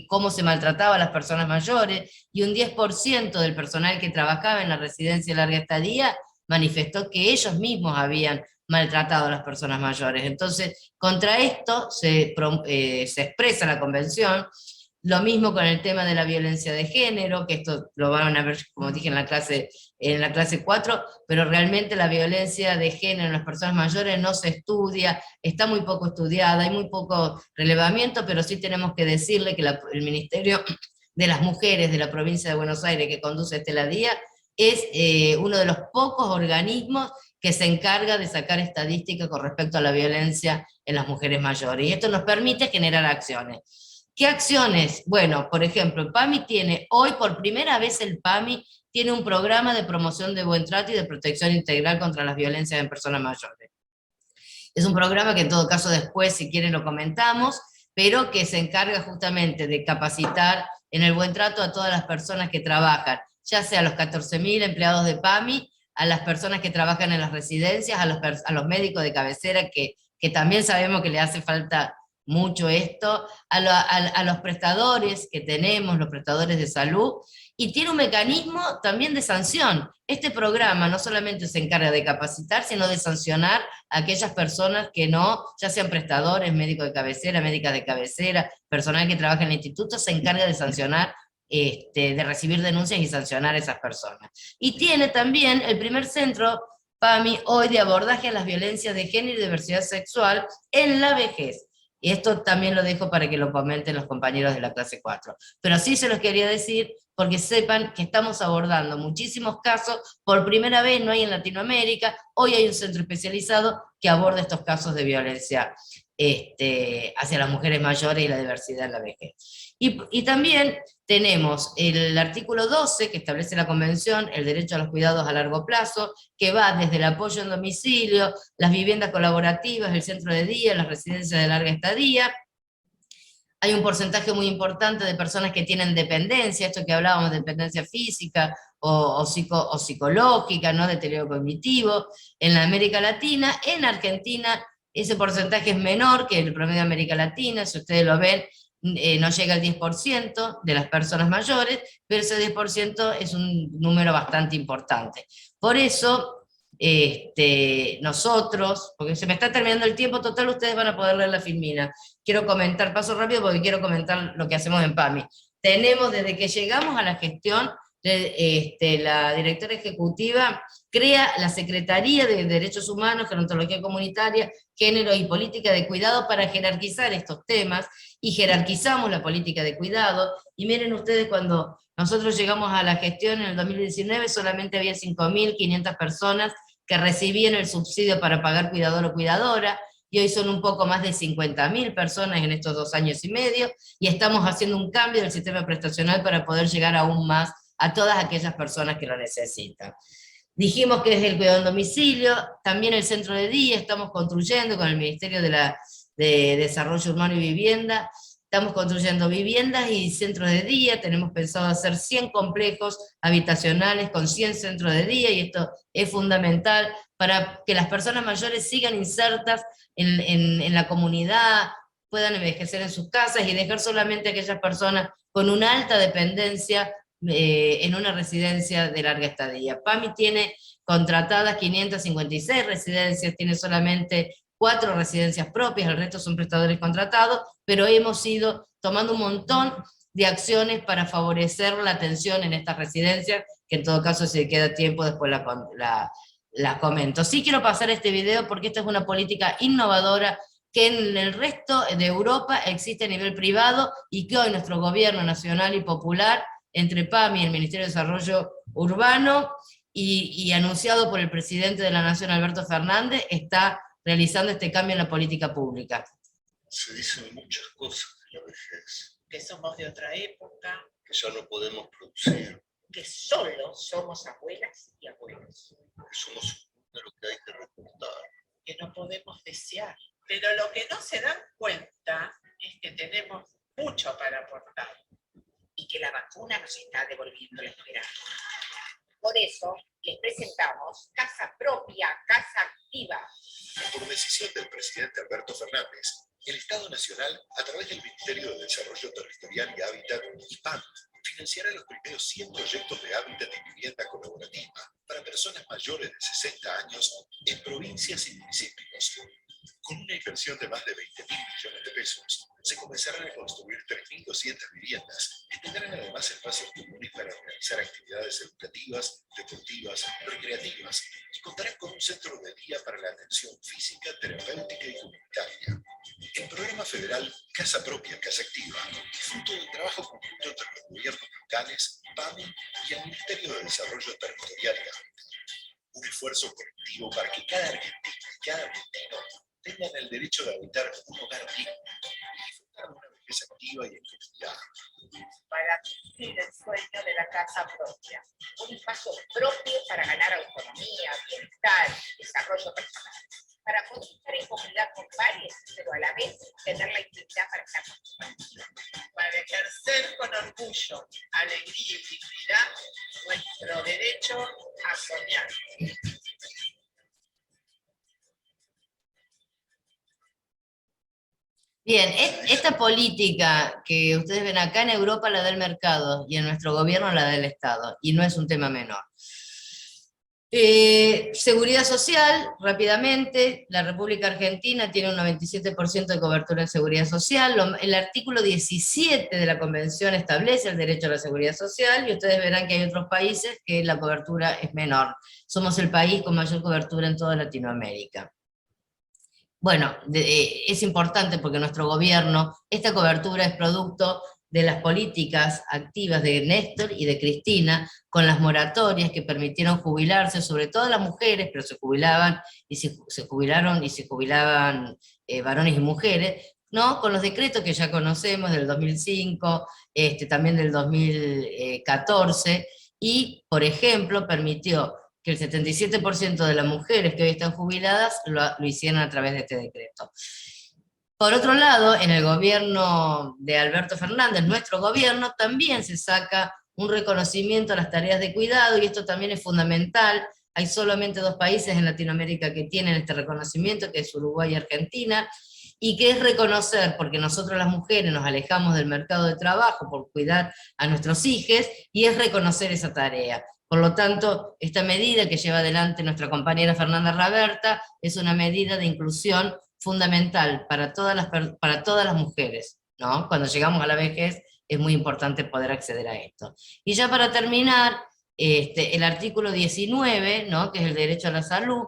cómo se maltrataba a las personas mayores, y un 10% del personal que trabajaba en la residencia de larga estadía manifestó que ellos mismos habían maltratado a las personas mayores. Entonces, contra esto se expresa la Convención. Lo mismo con el tema de la violencia de género, que esto lo van a ver, como dije, en la clase 4, pero realmente la violencia de género en las personas mayores no se estudia, está muy poco estudiada, hay muy poco relevamiento, pero sí tenemos que decirle que el Ministerio de las Mujeres de la provincia de Buenos Aires, que conduce Estela Díaz, es uno de los pocos organismos que se encarga de sacar estadísticas con respecto a la violencia en las mujeres mayores, y esto nos permite generar acciones. ¿Qué acciones? Bueno, por ejemplo, el PAMI tiene, hoy por primera vez el PAMI tiene un programa de promoción de buen trato y de protección integral contra las violencias en personas mayores. Es un programa que en todo caso después, si quieren, lo comentamos, pero que se encarga justamente de capacitar en el buen trato a todas las personas que trabajan, ya sea a los 14.000 empleados de PAMI, a las personas que trabajan en las residencias, a los médicos de cabecera, que también sabemos que le hace falta mucho esto, a los prestadores que tenemos, los prestadores de salud, y tiene un mecanismo también de sanción. Este programa no solamente se encarga de capacitar, sino de sancionar a aquellas personas que no, ya sean prestadores, médicos de cabecera, médicas de cabecera, personal que trabaja en el instituto, se encarga de sancionar, de recibir denuncias y sancionar a esas personas. Y tiene también el primer centro PAMI hoy de abordaje a las violencias de género y diversidad sexual en la vejez. Y esto también lo dejo para que lo comenten los compañeros de la clase 4. Pero sí se los quería decir porque sepan que estamos abordando muchísimos casos, por primera vez no hay en Latinoamérica, hoy hay un centro especializado que aborda estos casos de violencia hacia las mujeres mayores y la diversidad en la vejez. Y también tenemos el artículo 12, que establece la Convención, el derecho a los cuidados a largo plazo, que va desde el apoyo en domicilio, las viviendas colaborativas, el centro de día, las residencias de larga estadía. Hay un porcentaje muy importante de personas que tienen dependencia, esto que hablábamos de dependencia física o psicológica, ¿no? Deterioro cognitivo, en la América Latina. En Argentina ese porcentaje es menor que el promedio de América Latina, si ustedes lo ven, no llega al 10% de las personas mayores, pero ese 10% es un número bastante importante. Por eso, nosotros, porque se me está terminando el tiempo, total ustedes van a poder leer la filmina. Quiero comentar, paso rápido porque quiero comentar lo que hacemos en PAMI. Tenemos, desde que llegamos a la gestión, la directora ejecutiva crea la Secretaría de Derechos Humanos, Gerontología Comunitaria, Género y Política de Cuidado para jerarquizar estos temas, y jerarquizamos la política de cuidado. Y miren ustedes, cuando nosotros llegamos a la gestión en el 2019, solamente había 5.500 personas que recibían el subsidio para pagar cuidador o cuidadora, y hoy son un poco más de 50.000 personas en estos 2 años y medio, y estamos haciendo un cambio del sistema prestacional para poder llegar aún más a todas aquellas personas que lo necesitan. Dijimos que es el cuidado en domicilio, también el centro de día, estamos construyendo con el Ministerio de Desarrollo Urbano y Vivienda, estamos construyendo viviendas y centros de día, tenemos pensado hacer 100 complejos habitacionales con 100 centros de día, y esto es fundamental para que las personas mayores sigan insertas en la comunidad, puedan envejecer en sus casas y dejar solamente a aquellas personas con una alta dependencia en una residencia de larga estadía. PAMI tiene contratadas 556 residencias, tiene solamente 4 residencias propias, el resto son prestadores contratados, pero hemos ido tomando un montón de acciones para favorecer la atención en estas residencias, que en todo caso, si queda tiempo, después las comento. Sí quiero pasar este video porque esta es una política innovadora que en el resto de Europa existe a nivel privado, y que hoy nuestro gobierno nacional y popular, entre PAMI y el Ministerio de Desarrollo Urbano, y anunciado por el presidente de la Nación, Alberto Fernández, está realizando este cambio en la política pública. Se dicen muchas cosas de la vejez, Que somos de otra época, que ya no podemos producir, que solo somos abuelas y abuelos, que somos un número que hay que recortar. que no podemos desear. Pero lo que no se dan cuenta es que tenemos mucho para aportar. Y que la vacuna nos está devolviendo la esperanza. Por eso les presentamos Casa Propia, Casa Activa. Por decisión del presidente Alberto Fernández, el Estado Nacional, a través del Ministerio de Desarrollo Territorial y Hábitat, y PAMI, financiará los primeros 100 proyectos de hábitat y vivienda colaborativa para personas mayores de 60 años en provincias y municipios. Con una inversión de más de 20.000 millones de pesos, se comenzarán a construir 3.200 viviendas que tendrán además espacios comunes para realizar actividades educativas, deportivas, recreativas, y contarán con un centro de día para la atención física, terapéutica y comunitaria. El programa federal Casa Propia, Casa Activa, fruto del trabajo conjunto entre los gobiernos locales, PAMI y el Ministerio de Desarrollo Territorial y Hábitat. Un esfuerzo colectivo para que cada argentino y cada argentino tengan el derecho de habitar un hogar digno y disfrutar de una vejez activa y en comunidad. Para cumplir el sueño de la casa propia. Un espacio propio para ganar autonomía, bienestar, desarrollo personal. Para poder estar en comunidad con pares, pero a la vez tener la intimidad para estar con sus familias. Para ejercer con orgullo, alegría y dignidad nuestro derecho a soñar. Bien, esta política que ustedes ven acá, en Europa la del mercado, y en nuestro gobierno la del Estado, y no es un tema menor. Seguridad social, rápidamente, la República Argentina tiene un 97% de cobertura en seguridad social, el artículo 17 de la Convención establece el derecho a la seguridad social, y ustedes verán que hay otros países que la cobertura es menor. Somos el país con mayor cobertura en toda Latinoamérica. Bueno, es importante porque nuestro gobierno, esta cobertura es producto de las políticas activas de Néstor y de Cristina, con las moratorias que permitieron jubilarse, sobre todo las mujeres, pero se jubilaban y se jubilaban varones y mujeres, ¿no? Con los decretos que ya conocemos del 2005, también del 2014, y, por ejemplo, permitió que el 77% de las mujeres que hoy están jubiladas lo hicieron a través de este decreto. Por otro lado, en el gobierno de Alberto Fernández, nuestro gobierno, también se saca un reconocimiento a las tareas de cuidado, y esto también es fundamental. Hay solamente 2 países en Latinoamérica que tienen este reconocimiento, que es Uruguay y Argentina, y que es reconocer, porque nosotros las mujeres nos alejamos del mercado de trabajo por cuidar a nuestros hijos, y es reconocer esa tarea. Por lo tanto, esta medida que lleva adelante nuestra compañera Fernanda Raberta es una medida de inclusión fundamental para todas las mujeres, ¿no? Cuando llegamos a la vejez, es muy importante poder acceder a esto. Y ya para terminar, el artículo 19, ¿no?, que es el derecho a la salud,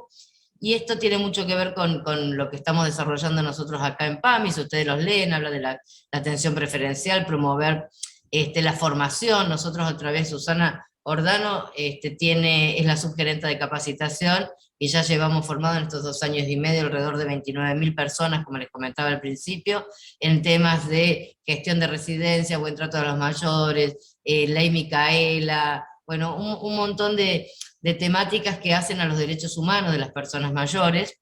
y esto tiene mucho que ver con lo que estamos desarrollando nosotros acá en PAMI, si ustedes los leen, habla de la atención preferencial, promover la formación. Nosotros otra vez, Susana Ordano es la subgerenta de capacitación, y ya llevamos formado en estos 2 años y medio alrededor de 29.000 personas, como les comentaba al principio, en temas de gestión de residencia, buen trato de los mayores, ley Micaela, bueno, un montón de temáticas que hacen a los derechos humanos de las personas mayores,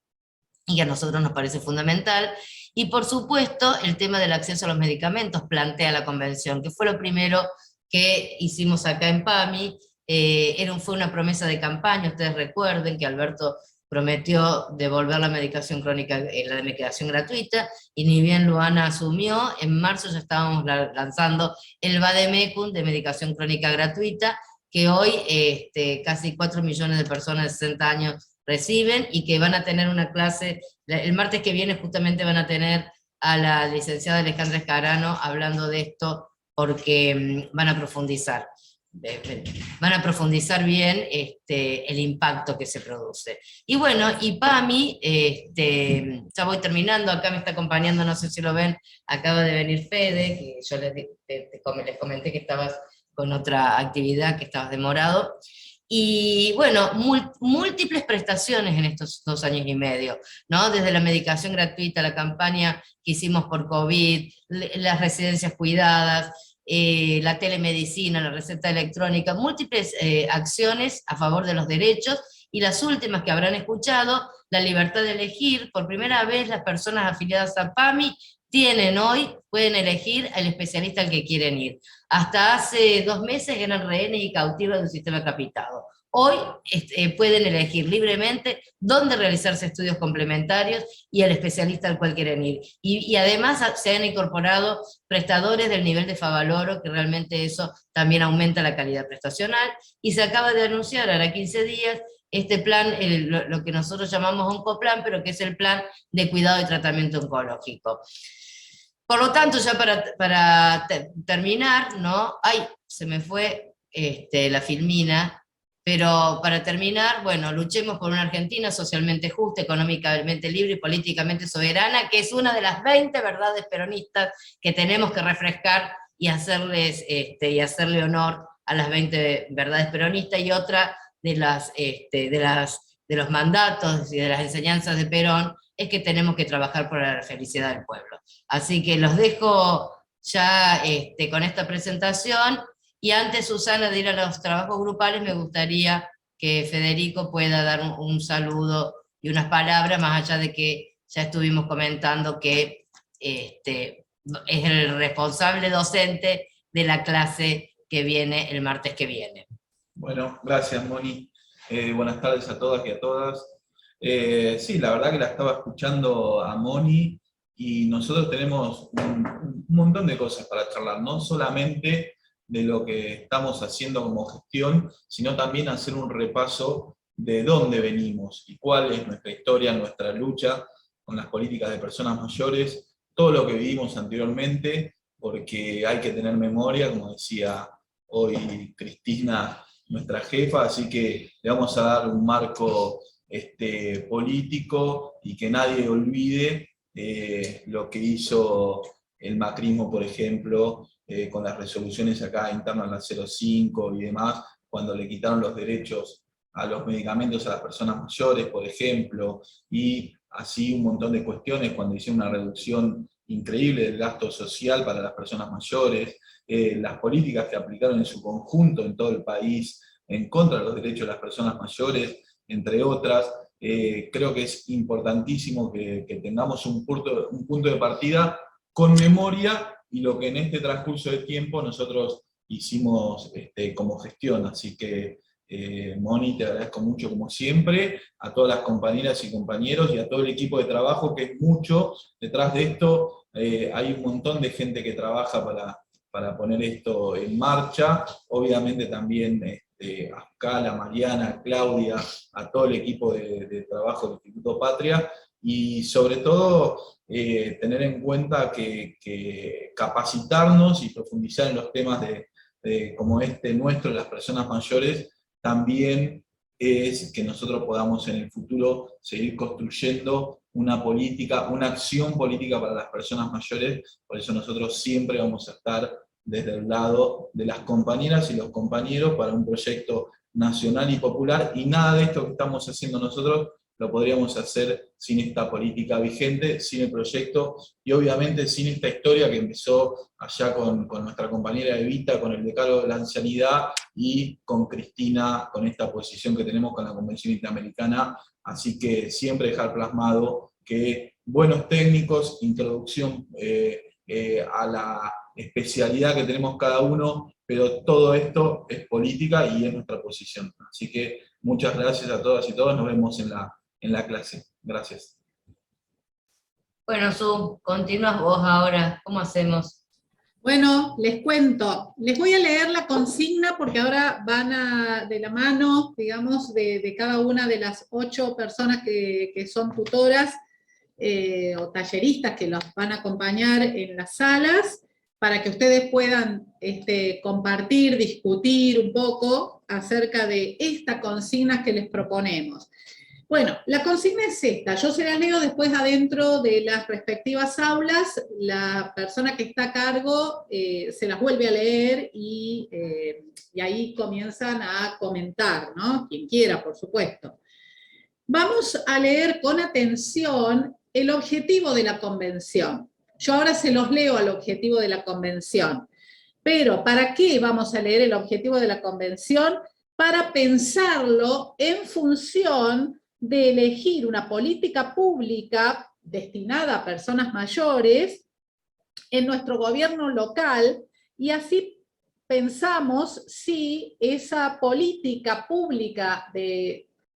y que a nosotros nos parece fundamental. Y por supuesto, el tema del acceso a los medicamentos plantea la convención, que fue lo primero que hicimos acá en PAMI. Fue una promesa de campaña. Ustedes recuerden que Alberto prometió devolver la medicación crónica, la medicación gratuita, y ni bien Luana asumió, en marzo ya estábamos lanzando el Vademecum de medicación crónica gratuita, que hoy casi 4 millones de personas de 60 años reciben, y que van a tener una clase, el martes que viene justamente van a tener a la licenciada Alejandra Escarano hablando de esto, porque van a profundizar bien el impacto que se produce. Y bueno, y PAMI, ya voy terminando, acá me está acompañando, no sé si lo ven, acaba de venir Fede, que yo les comenté que estabas con otra actividad, que estabas demorado. Y bueno, múltiples prestaciones en estos 2 años y medio, ¿no? Desde la medicación gratuita, la campaña que hicimos por COVID, las residencias cuidadas, la telemedicina, la receta electrónica, múltiples acciones a favor de los derechos, y las últimas que habrán escuchado, la libertad de elegir. Por primera vez las personas afiliadas a PAMI pueden elegir al especialista al que quieren ir. Hasta hace 2 meses eran rehenes y cautivos de un sistema capitado. Hoy pueden elegir libremente dónde realizarse estudios complementarios y el especialista al cual quieren ir. Y además se han incorporado prestadores del nivel de Favaloro, que realmente eso también aumenta la calidad prestacional. Y se acaba de anunciar ahora 15 días este plan, lo que nosotros llamamos Oncoplan, pero que es el plan de cuidado y tratamiento oncológico. Por lo tanto, ya para terminar, ¿no? ¡Ay! Se me fue la filmina. Pero para terminar, bueno, luchemos por una Argentina socialmente justa, económicamente libre y políticamente soberana, que es una de las 20 verdades peronistas que tenemos que refrescar y hacerle honor a las 20 verdades peronistas. Y otra de los mandatos y de las enseñanzas de Perón es que tenemos que trabajar por la felicidad del pueblo. Así que los dejo ya con esta presentación. Y antes, Susana, de ir a los trabajos grupales, me gustaría que Federico pueda dar un saludo y unas palabras, más allá de que ya estuvimos comentando que es el responsable docente de la clase que viene el martes que viene. Bueno, gracias, Moni. Buenas tardes a todas y a todas. Sí, la verdad que la estaba escuchando a Moni, y nosotros tenemos un montón de cosas para charlar, no solamente de lo que estamos haciendo como gestión, sino también hacer un repaso de dónde venimos y cuál es nuestra historia, nuestra lucha con las políticas de personas mayores, todo lo que vivimos anteriormente, porque hay que tener memoria, como decía hoy Cristina, nuestra jefa, así que le vamos a dar un marco político, y que nadie olvide lo que hizo el macrismo, por ejemplo, con las resoluciones acá internas, la 05 y demás, cuando le quitaron los derechos a los medicamentos a las personas mayores, por ejemplo, y así un montón de cuestiones, cuando hicieron una reducción increíble del gasto social para las personas mayores, las políticas que aplicaron en su conjunto en todo el país en contra de los derechos de las personas mayores, entre otras. Creo que es importantísimo que tengamos un punto de partida con memoria, y lo que en este transcurso de tiempo nosotros hicimos como gestión. Así que, Moni, te agradezco mucho como siempre, a todas las compañeras y compañeros, y a todo el equipo de trabajo, que es mucho. Detrás de esto hay un montón de gente que trabaja para poner esto en marcha. Obviamente también a Scala, a Mariana, a Claudia, a todo el equipo de trabajo del Instituto Patria, y sobre todo tener en cuenta que capacitarnos y profundizar en los temas como nuestro, las personas mayores, también es que nosotros podamos en el futuro seguir construyendo una política, una acción política para las personas mayores. Por eso nosotros siempre vamos a estar desde el lado de las compañeras y los compañeros para un proyecto nacional y popular, y nada de esto que estamos haciendo nosotros lo podríamos hacer sin esta política vigente, sin el proyecto, y obviamente sin esta historia que empezó allá con nuestra compañera Evita, con el decálogo de la ancianidad, y con Cristina, con esta posición que tenemos con la Convención Interamericana. Así que siempre dejar plasmado que buenos técnicos, introducción a la especialidad que tenemos cada uno, pero todo esto es política y es nuestra posición. Así que muchas gracias a todas y todos, nos vemos en la clase. Gracias. Bueno, Su, continúas vos ahora, ¿cómo hacemos? Bueno, les cuento, les voy a leer la consigna porque ahora van de la mano, digamos, de cada una de las 8 personas que son tutoras o talleristas que los van a acompañar en las salas, para que ustedes puedan compartir, discutir un poco acerca de esta consigna que les proponemos. Bueno, la consigna es esta, yo se la leo después adentro de las respectivas aulas, la persona que está a cargo se las vuelve a leer y ahí comienzan a comentar, ¿no? Quien quiera, por supuesto. Vamos a leer con atención el objetivo de la convención. Yo ahora se los leo al objetivo de la convención. Pero, ¿para qué vamos a leer el objetivo de la convención? Para pensarlo en función de elegir una política pública destinada a personas mayores en nuestro gobierno local, y así pensamos si esa política pública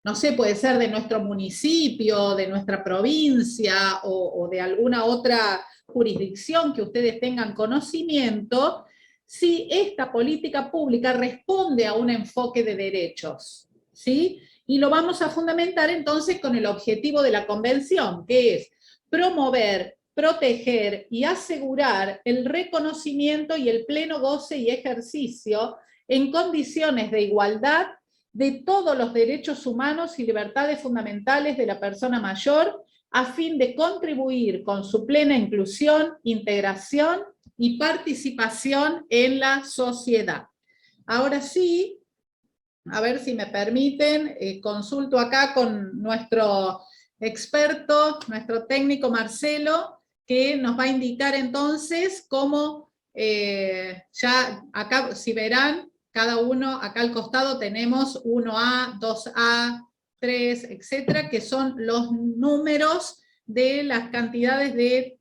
no sé, puede ser de nuestro municipio, de nuestra provincia o de alguna otra jurisdicción que ustedes tengan conocimiento, si esta política pública responde a un enfoque de derechos, ¿sí? Y lo vamos a fundamentar entonces con el objetivo de la convención, que es promover, proteger y asegurar el reconocimiento y el pleno goce y ejercicio en condiciones de igualdad de todos los derechos humanos y libertades fundamentales de la persona mayor, a fin de contribuir con su plena inclusión, integración y participación en la sociedad. Ahora sí, a ver si me permiten, consulto acá con nuestro experto, nuestro técnico Marcelo, que nos va a indicar entonces cómo, ya acá si verán, cada uno, acá al costado tenemos 1A, 2A, 3, etcétera, que son los números de las cantidades de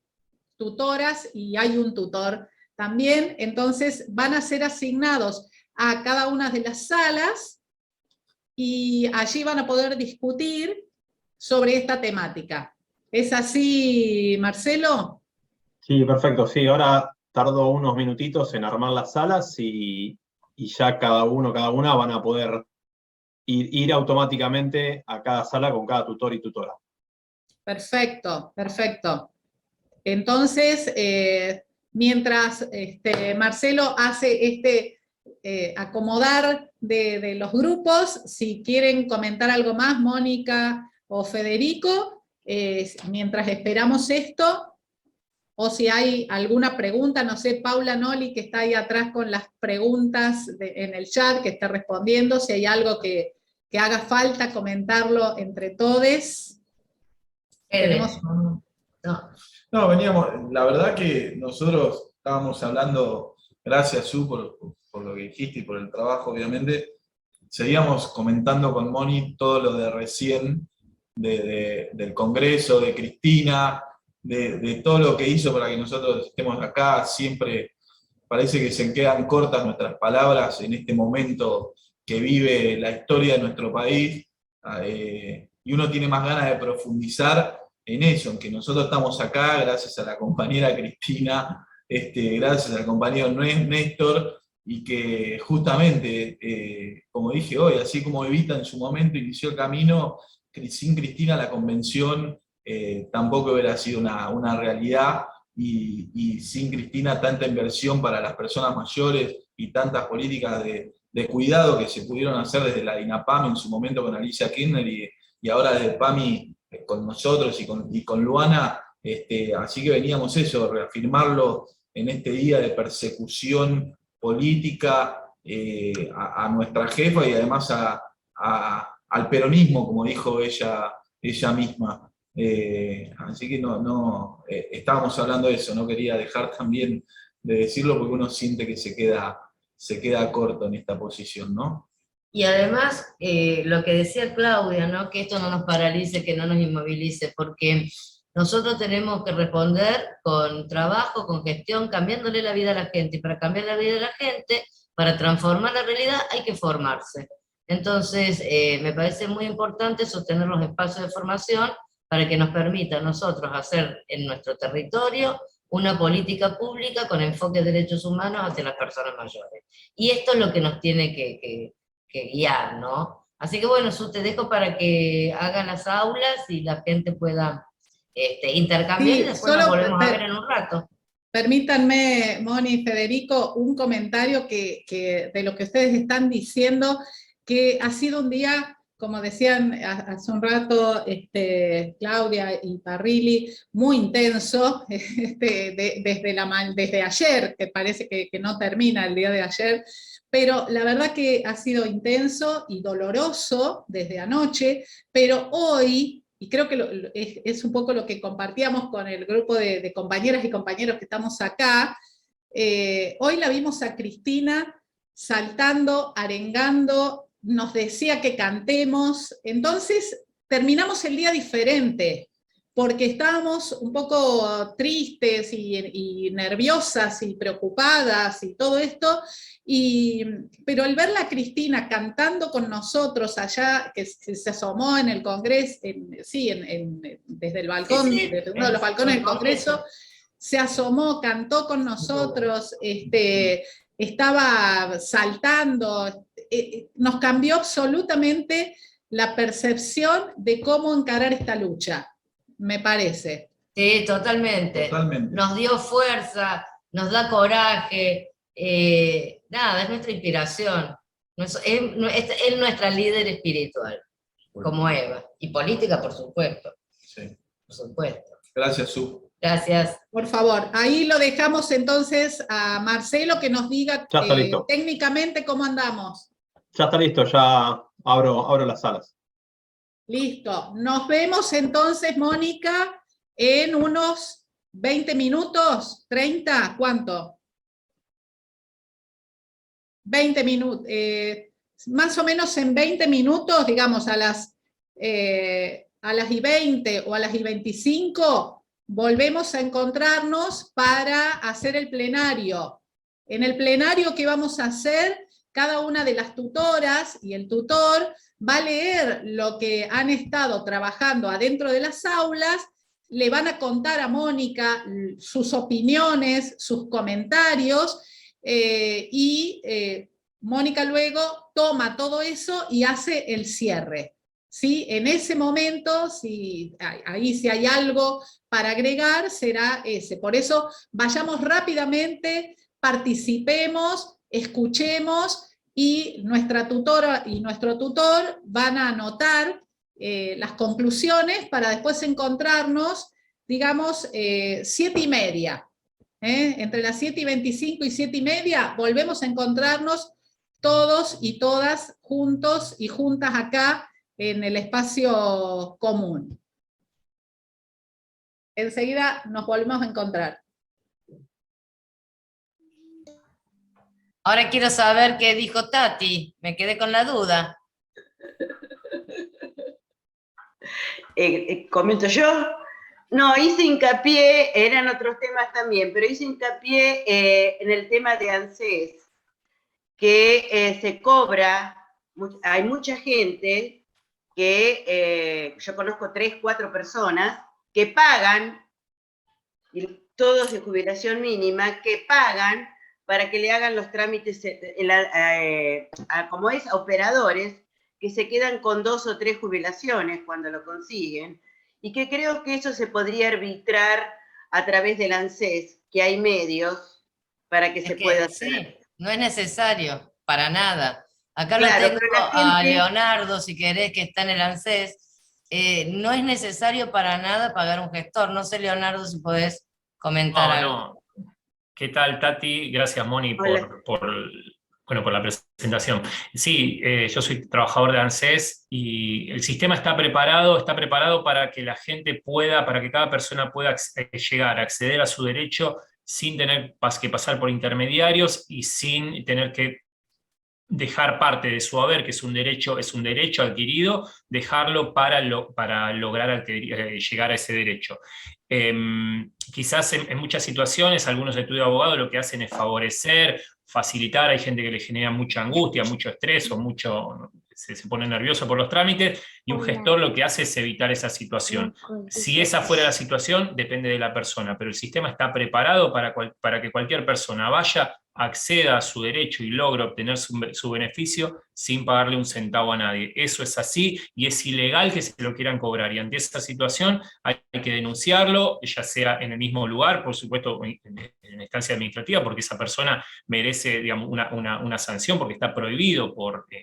tutoras, y hay un tutor también, entonces van a ser asignados a cada una de las salas, y allí van a poder discutir sobre esta temática. ¿Es así, Marcelo? Sí, perfecto, sí, ahora tardo unos minutitos en armar las salas y ya cada uno, cada una van a poder ir automáticamente a cada sala con cada tutor y tutora. Perfecto, perfecto. Entonces, mientras Marcelo hace acomodar de los grupos, si quieren comentar algo más, Mónica o Federico, mientras esperamos esto, o si hay alguna pregunta, no sé, Paula Noli, que está ahí atrás con las preguntas en el chat, que está respondiendo, si hay algo que haga falta comentarlo entre todos. No, veníamos, la verdad que nosotros estábamos hablando, gracias Su por lo que dijiste y por el trabajo, obviamente, seguíamos comentando con Moni todo lo de recién, del Congreso, de Cristina, de todo lo que hizo para que nosotros estemos acá. Siempre parece que se quedan cortas nuestras palabras en este momento que vive la historia de nuestro país, y uno tiene más ganas de profundizar en eso, en que nosotros estamos acá gracias a la compañera Cristina, gracias al compañero Néstor, y que justamente, como dije hoy, así como Evita en su momento inició el camino, sin Cristina la convención tampoco hubiera sido una realidad, y sin Cristina tanta inversión para las personas mayores y tantas políticas de cuidado que se pudieron hacer desde la INAPAM en su momento con Alicia Kirchner y ahora desde PAMI con nosotros y con Luana, así que veníamos reafirmarlo en este día de persecución política a nuestra jefa y además al peronismo, como dijo ella misma. Así que estábamos hablando de eso, no quería dejar también de decirlo porque uno siente que se queda corto en esta posición, ¿no? Y además, lo que decía Claudia, ¿no? Que esto no nos paralice, que no nos inmovilice, porque nosotros tenemos que responder con trabajo, con gestión, cambiándole la vida a la gente, y para cambiar la vida de la gente, para transformar la realidad, hay que formarse. Entonces, me parece muy importante sostener los espacios de formación para que nos permita a nosotros hacer en nuestro territorio una política pública con enfoque de derechos humanos hacia las personas mayores. Y esto es lo que nos tiene que guiar, ¿no? Así que bueno, te dejo para que hagan las aulas y la gente pueda intercambiar, Sí, y después nos volvemos a ver en un rato. Permítanme, Moni y Federico, un comentario de lo que ustedes están diciendo, que ha sido un día, como decían hace un rato Claudia y Parrilli, muy intenso, desde ayer, que parece que no termina el día de ayer, pero la verdad que ha sido intenso y doloroso desde anoche, pero hoy, y creo que es un poco lo que compartíamos con el grupo de compañeras y compañeros que estamos acá, hoy la vimos a Cristina saltando, arengando, nos decía que cantemos, entonces terminamos el día diferente, porque estábamos un poco tristes y nerviosas y preocupadas y todo esto, pero al verla a Cristina cantando con nosotros allá, que se asomó en el Congreso, desde el balcón, Sí, desde uno de los balcones del Congreso, se asomó, cantó con nosotros, estaba saltando, nos cambió absolutamente la percepción de cómo encarar esta lucha, me parece. Sí, totalmente. Nos dio fuerza, nos da coraje, nada, es nuestra inspiración. Es nuestra líder espiritual, como Eva. Y política, por supuesto. Sí. Por supuesto. Gracias, Su. Gracias. Por favor, ahí lo dejamos entonces a Marcelo que nos diga técnicamente cómo andamos. Ya está listo, ya abro las salas. Listo. Nos vemos entonces, Mónica, en unos 20 minutos, 30, ¿cuánto? 20 minutos. Más o menos en 20 minutos, digamos a las y 20 o a las y 25, volvemos a encontrarnos para hacer el plenario. En el plenario, ¿qué vamos a hacer? Cada una de las tutoras y el tutor va a leer lo que han estado trabajando adentro de las aulas, le van a contar a Mónica sus opiniones, sus comentarios, Mónica luego toma todo eso y hace el cierre. ¿Sí? En ese momento, si hay algo para agregar, será ese. Por eso, vayamos rápidamente, participemos, escuchemos, y nuestra tutora y nuestro tutor van a anotar las conclusiones para después encontrarnos, digamos, 7:30. Entre las 7:25 y 7:30 volvemos a encontrarnos todos y todas juntos y juntas acá en el espacio común. Enseguida nos volvemos a encontrar. Ahora quiero saber qué dijo Tati, me quedé con la duda. ¿Comento yo? No, hice hincapié, eran otros temas también, pero hice hincapié en el tema de ANSES, que se cobra, hay mucha gente que, yo conozco 3, 4 personas, que pagan, y todos de jubilación mínima, que pagan para que le hagan los trámites, como es, a operadores, que se quedan con 2 o 3 jubilaciones cuando lo consiguen, y que creo que eso se podría arbitrar a través del ANSES, que hay medios para que se pueda hacer. Sí, no es necesario, para nada. Acá Claro, lo tengo pero la a gente- Leonardo, si querés, que está en el ANSES. No es necesario para nada pagar un gestor. No sé, Leonardo, si podés comentar algo. No. ¿Qué tal, Tati? Gracias, Moni, Hola. por la presentación. Sí, yo soy trabajador de ANSES y el sistema está preparado para que la gente pueda, para que cada persona pueda llegar, acceder a su derecho sin tener que pasar por intermediarios y sin tener que dejar parte de su haber, que es un derecho adquirido, dejarlo para lograr llegar a ese derecho. Quizás en muchas situaciones algunos estudios de abogados lo que hacen es favorecer, facilitar, hay gente que le genera mucha angustia, mucho estrés o se pone nervioso por los trámites, y un gestor lo que hace es evitar esa situación. Si esa fuera la situación, depende de la persona, pero el sistema está preparado para que cualquier persona vaya, acceda a su derecho y logre obtener su beneficio sin pagarle un centavo a nadie. Eso es así y es ilegal que se lo quieran cobrar, y ante esa situación hay que denunciarlo, ya sea en el mismo lugar, por supuesto en instancia administrativa, porque esa persona merece, digamos, una sanción porque está prohibido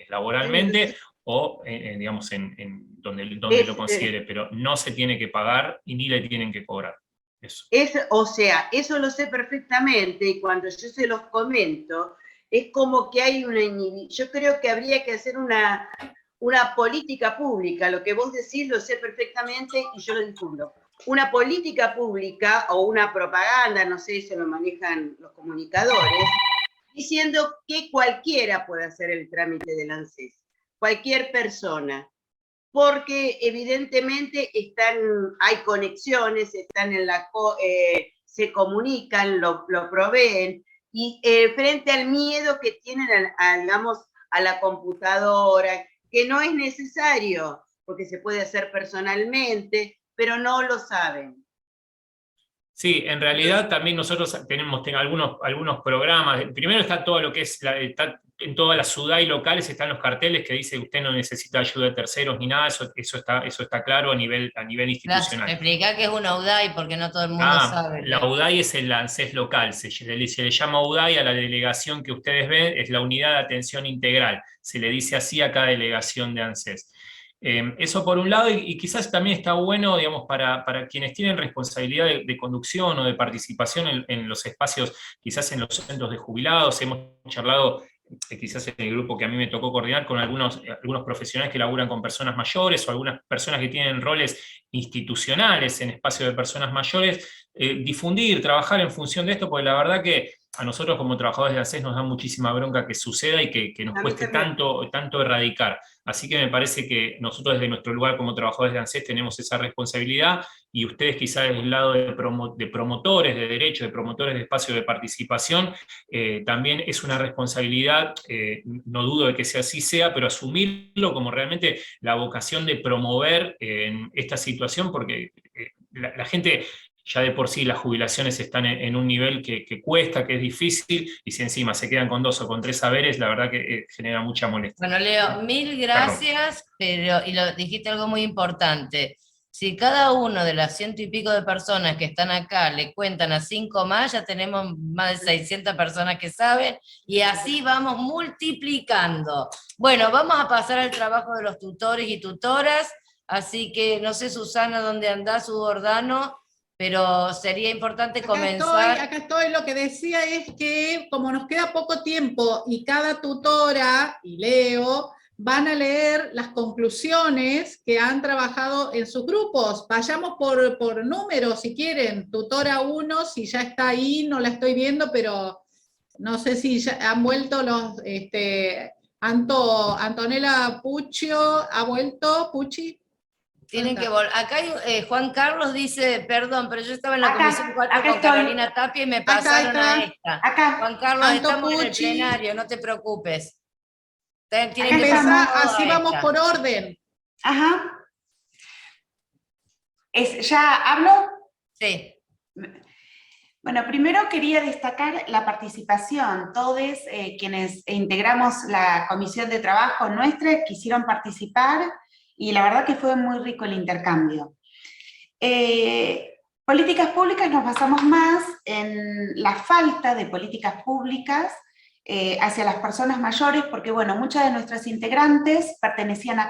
laboralmente, o digamos en donde lo considere, pero no se tiene que pagar y ni le tienen que cobrar. Eso. Eso lo sé perfectamente, y cuando yo se los comento, es como que hay una inhibición. Yo creo que habría que hacer una política pública. Lo que vos decís lo sé perfectamente y yo lo difundo. Una política pública o una propaganda, no sé, eso lo manejan los comunicadores, diciendo que cualquiera puede hacer el trámite del ANSES, cualquier persona, porque evidentemente hay conexiones, se comunican, lo proveen, y frente al miedo que tienen digamos, a la computadora, que no es necesario, porque se puede hacer personalmente, pero no lo saben. Sí, en realidad también nosotros tenemos algunos programas. Primero está todo lo que es, en todas las SUDAI locales están los carteles que dice que usted no necesita ayuda de terceros ni nada, eso está claro a nivel institucional. Explica qué es una UDAI, porque no todo el mundo sabe. La UDAI es el ANSES local, se le llama UDAI a la delegación que ustedes ven, es la unidad de atención integral, se le dice así a cada delegación de ANSES. Eso por un lado, y quizás también está bueno, digamos, para quienes tienen responsabilidad de conducción o de participación en los espacios, quizás en los centros de jubilados. Hemos charlado, quizás en el grupo que a mí me tocó coordinar, con algunos profesionales que laburan con personas mayores o algunas personas que tienen roles institucionales en espacios de personas mayores, difundir, trabajar en función de esto, porque la verdad que a nosotros como trabajadores de ANSES nos da muchísima bronca que suceda y que nos cueste tanto erradicar. Así que me parece que nosotros desde nuestro lugar como trabajadores de ANSES tenemos esa responsabilidad, y ustedes quizás del lado de promotores de derechos, de promotores de espacios de participación, también es una responsabilidad, no dudo de que así sea, pero asumirlo como realmente la vocación de promover esta situación, porque la gente... Ya de por sí las jubilaciones están en un nivel que cuesta, que es difícil, y si encima se quedan con 2 o con 3 saberes, la verdad que genera mucha molestia. Bueno, Leo, mil gracias, y dijiste algo muy importante. Si cada uno de las 100 y pico de personas que están acá le cuentan a 5 más, ya tenemos más de 600 personas que saben, y así vamos multiplicando. Bueno, vamos a pasar al trabajo de los tutores y tutoras, así que no sé, Susana, dónde andás, Udordano, pero sería importante comenzar. Acá estoy, lo que decía es que como nos queda poco tiempo y cada tutora y Leo van a leer las conclusiones que han trabajado en sus grupos. Vayamos por números si quieren. Tutora 1, si ya está ahí, no la estoy viendo, pero no sé si ya han vuelto los... Antonella Puccio, ¿ha vuelto Pucci? Tienen que volver. Acá hay, Juan Carlos dice, perdón, pero yo estaba en la comisión 4 con Carolina Tapia y me pasaron a esta. Juan Carlos, estamos en el plenario, no te preocupes. Tienen que empezar, así vamos por orden. Ajá. ¿Ya hablo? Sí. Bueno, primero quería destacar la participación. Todos quienes integramos la comisión de trabajo nuestra quisieron participar, y la verdad que fue muy rico el intercambio. Políticas públicas nos basamos más en la falta de políticas públicas hacia las personas mayores, porque bueno, muchas de nuestras integrantes pertenecían a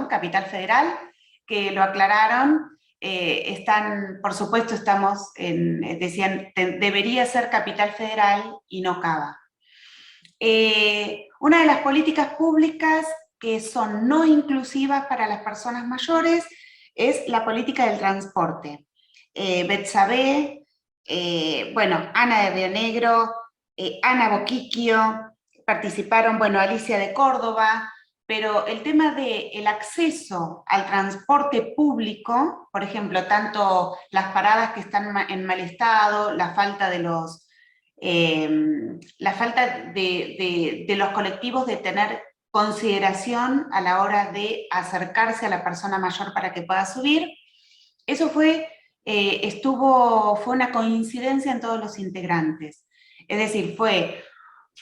Capital Federal, que lo aclararon, por supuesto decían, debería ser Capital Federal y no Cava. Una de las políticas públicas que son no inclusivas para las personas mayores es la política del transporte. Betsabe, Ana de Río Negro, Ana Boquiquio, participaron, Alicia de Córdoba, pero el tema del acceso al transporte público, por ejemplo, tanto las paradas que están en mal estado, la falta de los colectivos de tener consideración a la hora de acercarse a la persona mayor para que pueda subir, eso fue una coincidencia en todos los integrantes. Es decir,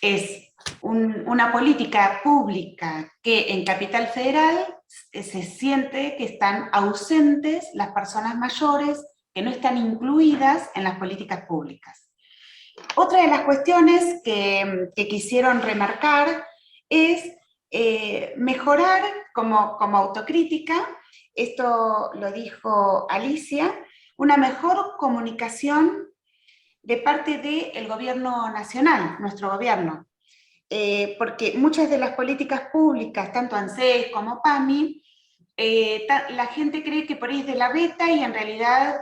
es una política pública que en Capital Federal se siente que están ausentes las personas mayores, que no están incluidas en las políticas públicas. Otra de las cuestiones que quisieron remarcar es mejorar como autocrítica, esto lo dijo Alicia, una mejor comunicación de parte del gobierno nacional, nuestro gobierno. Porque muchas de las políticas públicas, tanto ANSES como PAMI, la gente cree que por ahí es de la reta y en realidad,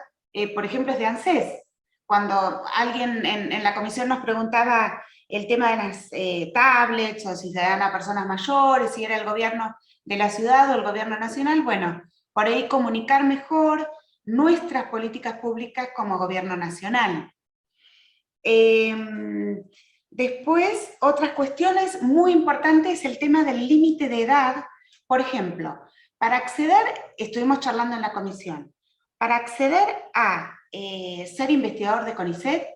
por ejemplo, es de ANSES. Cuando alguien en la comisión nos preguntaba el tema de las tablets, o si se dan a personas mayores, si era el gobierno de la ciudad o el gobierno nacional, bueno, por ahí comunicar mejor nuestras políticas públicas como gobierno nacional. Después, otras cuestiones muy importantes, el tema del límite de edad. Por ejemplo, para acceder, estuvimos charlando en la comisión, para acceder a ser investigador de CONICET,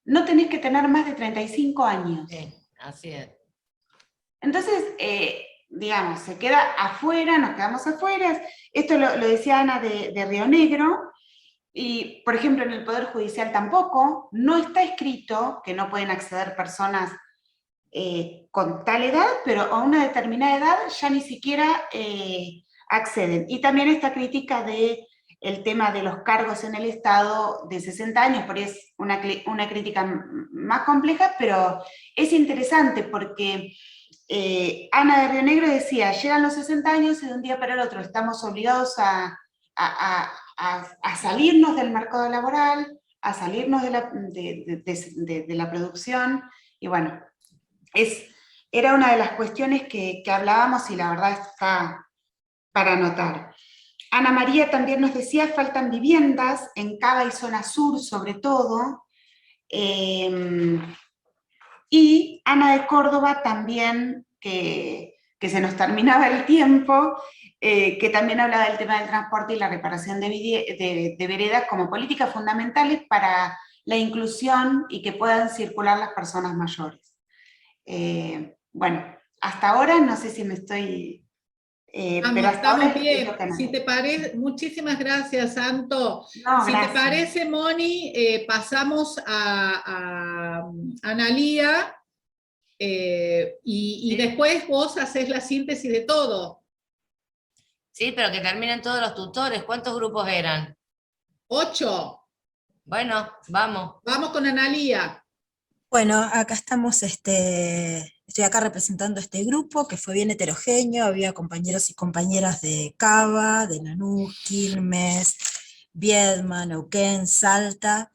no tenés que tener más de 35 años. Sí, así es. Entonces, digamos, se queda afuera, nos quedamos afuera. Esto lo decía Ana de Río Negro, y por ejemplo en el Poder Judicial tampoco, no está escrito que no pueden acceder personas con tal edad, pero a una determinada edad ya ni siquiera acceden. Y también esta crítica del tema de los cargos en el Estado de 60 años, por ahí es una crítica más compleja, pero es interesante porque Ana de Río Negro decía, llegan los 60 años y de un día para el otro estamos obligados a salirnos del mercado laboral, a salirnos de la producción, y bueno, era una de las cuestiones que hablábamos y la verdad está para anotar. Ana María también nos decía, faltan viviendas en Cava y zona sur sobre todo, y Ana de Córdoba también, que se nos terminaba el tiempo, que también hablaba del tema del transporte y la reparación de veredas como políticas fundamentales para la inclusión y que puedan circular las personas mayores. Bueno, hasta ahora no sé si me estoy... pero hasta ahora bien. Si te parece, muchísimas gracias, Santo. No, si gracias. te parece, Moni, pasamos a Analía, y después vos hacés la síntesis de todo. Sí, pero que terminen todos los tutores. ¿Cuántos grupos eran? 8. Bueno, vamos. Vamos con Analía. Bueno, acá estamos, estoy acá representando este grupo que fue bien heterogéneo, había compañeros y compañeras de Cava, de Lanús, Quilmes, Viedma, Neuquén, Salta,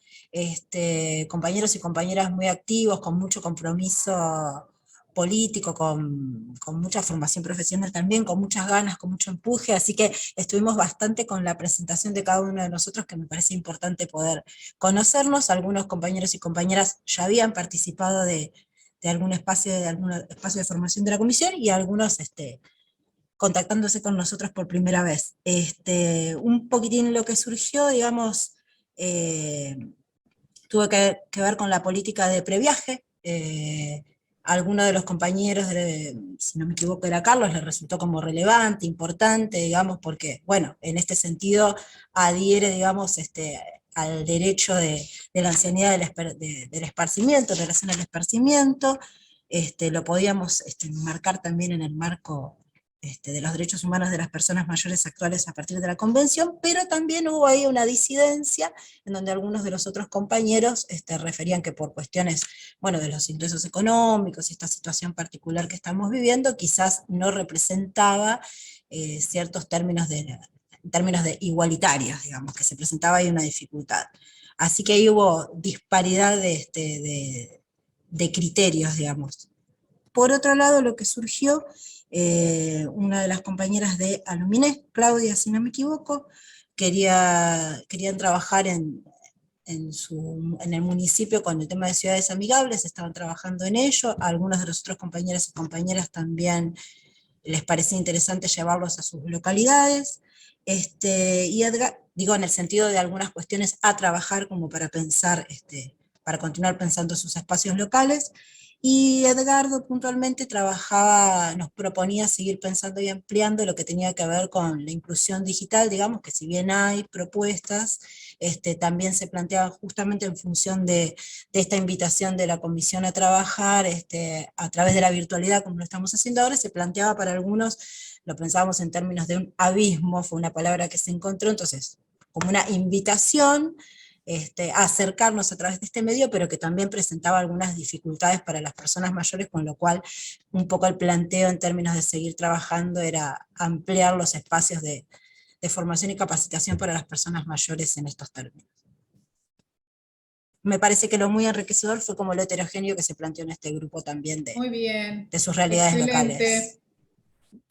compañeros y compañeras muy activos, con mucho compromiso político, con mucha formación profesional también, con muchas ganas, con mucho empuje, así que estuvimos bastante con la presentación de cada uno de nosotros, que me parece importante poder conocernos. Algunos compañeros y compañeras ya habían participado de algún espacio de formación de la comisión, y algunos contactándose con nosotros por primera vez. Un poquitín lo que surgió, digamos, tuvo que ver con la política de previaje, alguno de los compañeros, si no me equivoco era Carlos, le resultó como relevante, importante, digamos, porque, bueno, en este sentido adhiere, digamos, al derecho de la ancianidad del esparcimiento, en relación al esparcimiento. Lo podíamos marcar también en el marco de los derechos humanos de las personas mayores actuales a partir de la Convención, pero también hubo ahí una disidencia en donde algunos de los otros compañeros referían que por cuestiones, bueno, de los ingresos económicos y esta situación particular que estamos viviendo, quizás no representaba ciertos términos de igualitarios, digamos, que se presentaba ahí una dificultad. Así que ahí hubo disparidad de criterios, digamos. Por otro lado, lo que surgió, una de las compañeras de Aluminé, Claudia, si no me equivoco, querían trabajar en el municipio con el tema de ciudades amigables, estaban trabajando en ello, a algunos de los otros compañeros y compañeras también les parecía interesante llevarlos a sus localidades, y Edgar, digo, en el sentido de algunas cuestiones a trabajar como para pensar, para continuar pensando sus espacios locales, y Edgardo puntualmente nos proponía seguir pensando y ampliando lo que tenía que ver con la inclusión digital, digamos, que si bien hay propuestas, también se planteaban justamente en función de esta invitación de la comisión a trabajar, a través de la virtualidad, como lo estamos haciendo ahora, se planteaba para algunos, lo pensábamos en términos de un abismo, fue una palabra que se encontró, entonces, como una invitación, a acercarnos a través de este medio, pero que también presentaba algunas dificultades para las personas mayores, con lo cual un poco el planteo en términos de seguir trabajando era ampliar los espacios de formación y capacitación para las personas mayores en estos términos. Me parece que lo muy enriquecedor fue como lo heterogéneo que se planteó en este grupo también Muy bien. de sus realidades locales.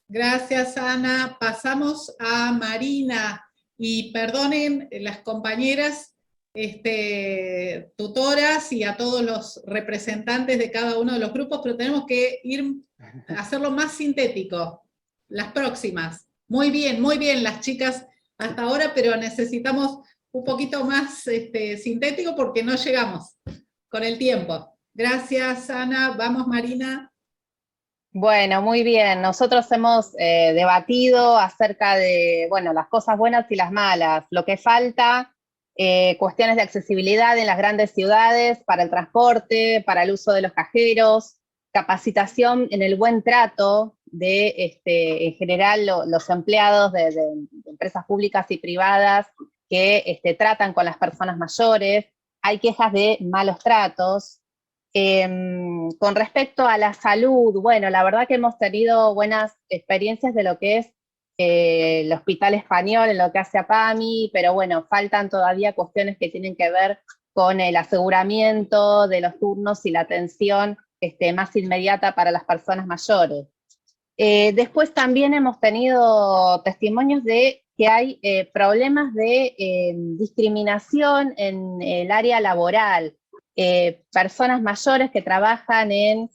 Gracias, Ana. Pasamos a Marina, y perdonen las compañeras tutoras y a todos los representantes de cada uno de los grupos, pero tenemos que hacerlo más sintético. Las próximas. Muy bien las chicas hasta ahora, pero necesitamos un poquito más sintético porque no llegamos con el tiempo. Gracias, Ana. Vamos, Marina. Bueno, muy bien. Nosotros hemos debatido acerca de, bueno, las cosas buenas y las malas, lo que falta, cuestiones de accesibilidad en las grandes ciudades, para el transporte, para el uso de los cajeros, capacitación en el buen trato de, en general, los empleados de empresas públicas y privadas que tratan con las personas mayores. Hay quejas de malos tratos. Con respecto a la salud, bueno, la verdad que hemos tenido buenas experiencias de lo que es el Hospital Español, en lo que hace a PAMI, pero bueno, faltan todavía cuestiones que tienen que ver con el aseguramiento de los turnos y la atención más inmediata para las personas mayores. Después también hemos tenido testimonios de que hay problemas de discriminación en el área laboral. Personas mayores que trabajan en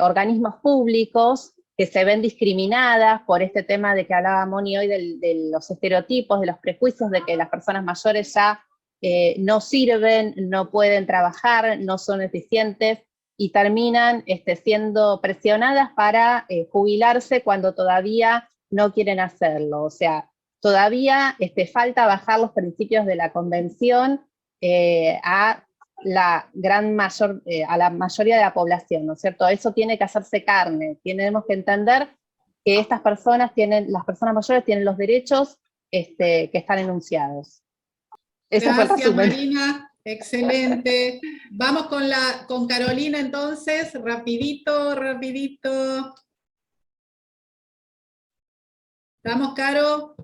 organismos públicos que se ven discriminadas por este tema de que hablaba Moni hoy de los estereotipos, de los prejuicios de que las personas mayores ya no sirven, no pueden trabajar, no son eficientes y terminan siendo presionadas para jubilarse cuando todavía no quieren hacerlo. O sea, todavía falta bajar los principios de la Convención a la mayoría de la población, ¿no es cierto? Eso tiene que hacerse carne. Tenemos que entender que las personas mayores tienen los derechos que están enunciados. Gracias, Marina. Excelente. Vamos con Carolina entonces, rapidito. Vamos, Caro.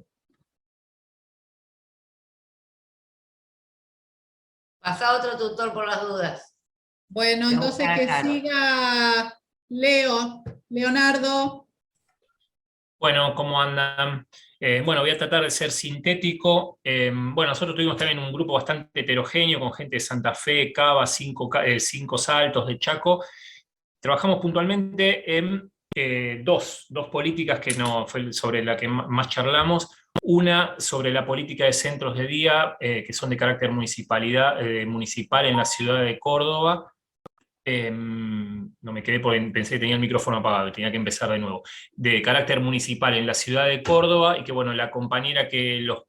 Pasa otro tutor por las dudas. Bueno, entonces que siga Leonardo. Bueno, ¿cómo andan? Bueno, voy a tratar de ser sintético. Bueno, nosotros tuvimos también un grupo bastante heterogéneo con gente de Santa Fe, Cava, Cinco Saltos, de Chaco. Trabajamos puntualmente en dos políticas que fue sobre la que más charlamos. Una sobre la política de centros de día, que son de carácter municipal en la ciudad de Córdoba. no me quedé porque pensé que tenía el micrófono apagado, tenía que empezar de nuevo, de carácter municipal en la ciudad de Córdoba, y que bueno, la compañera que los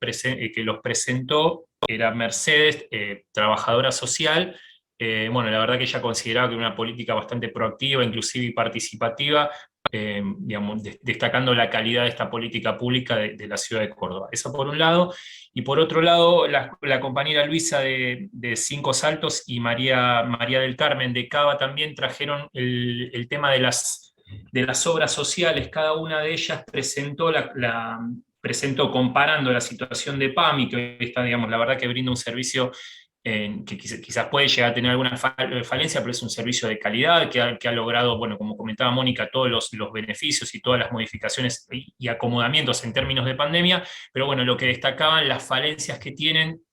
presentó era Mercedes, trabajadora social. Bueno, la verdad que ella consideraba que era una política bastante proactiva, inclusive y participativa, digamos, destacando la calidad de esta política pública de la ciudad de Córdoba. Eso por un lado. Y por otro lado, la compañera Luisa de Cinco Saltos y María del Carmen de Cava también trajeron el tema de las obras sociales. Cada una de ellas presentó comparando la situación de PAMI, que hoy está, digamos, la verdad que brinda un servicio que quizás puede llegar a tener alguna falencia, pero es un servicio de calidad que ha logrado, bueno, como comentaba Mónica, todos los beneficios y todas las modificaciones y acomodamientos en términos de pandemia, pero bueno, lo que destacaban las falencias que tienen,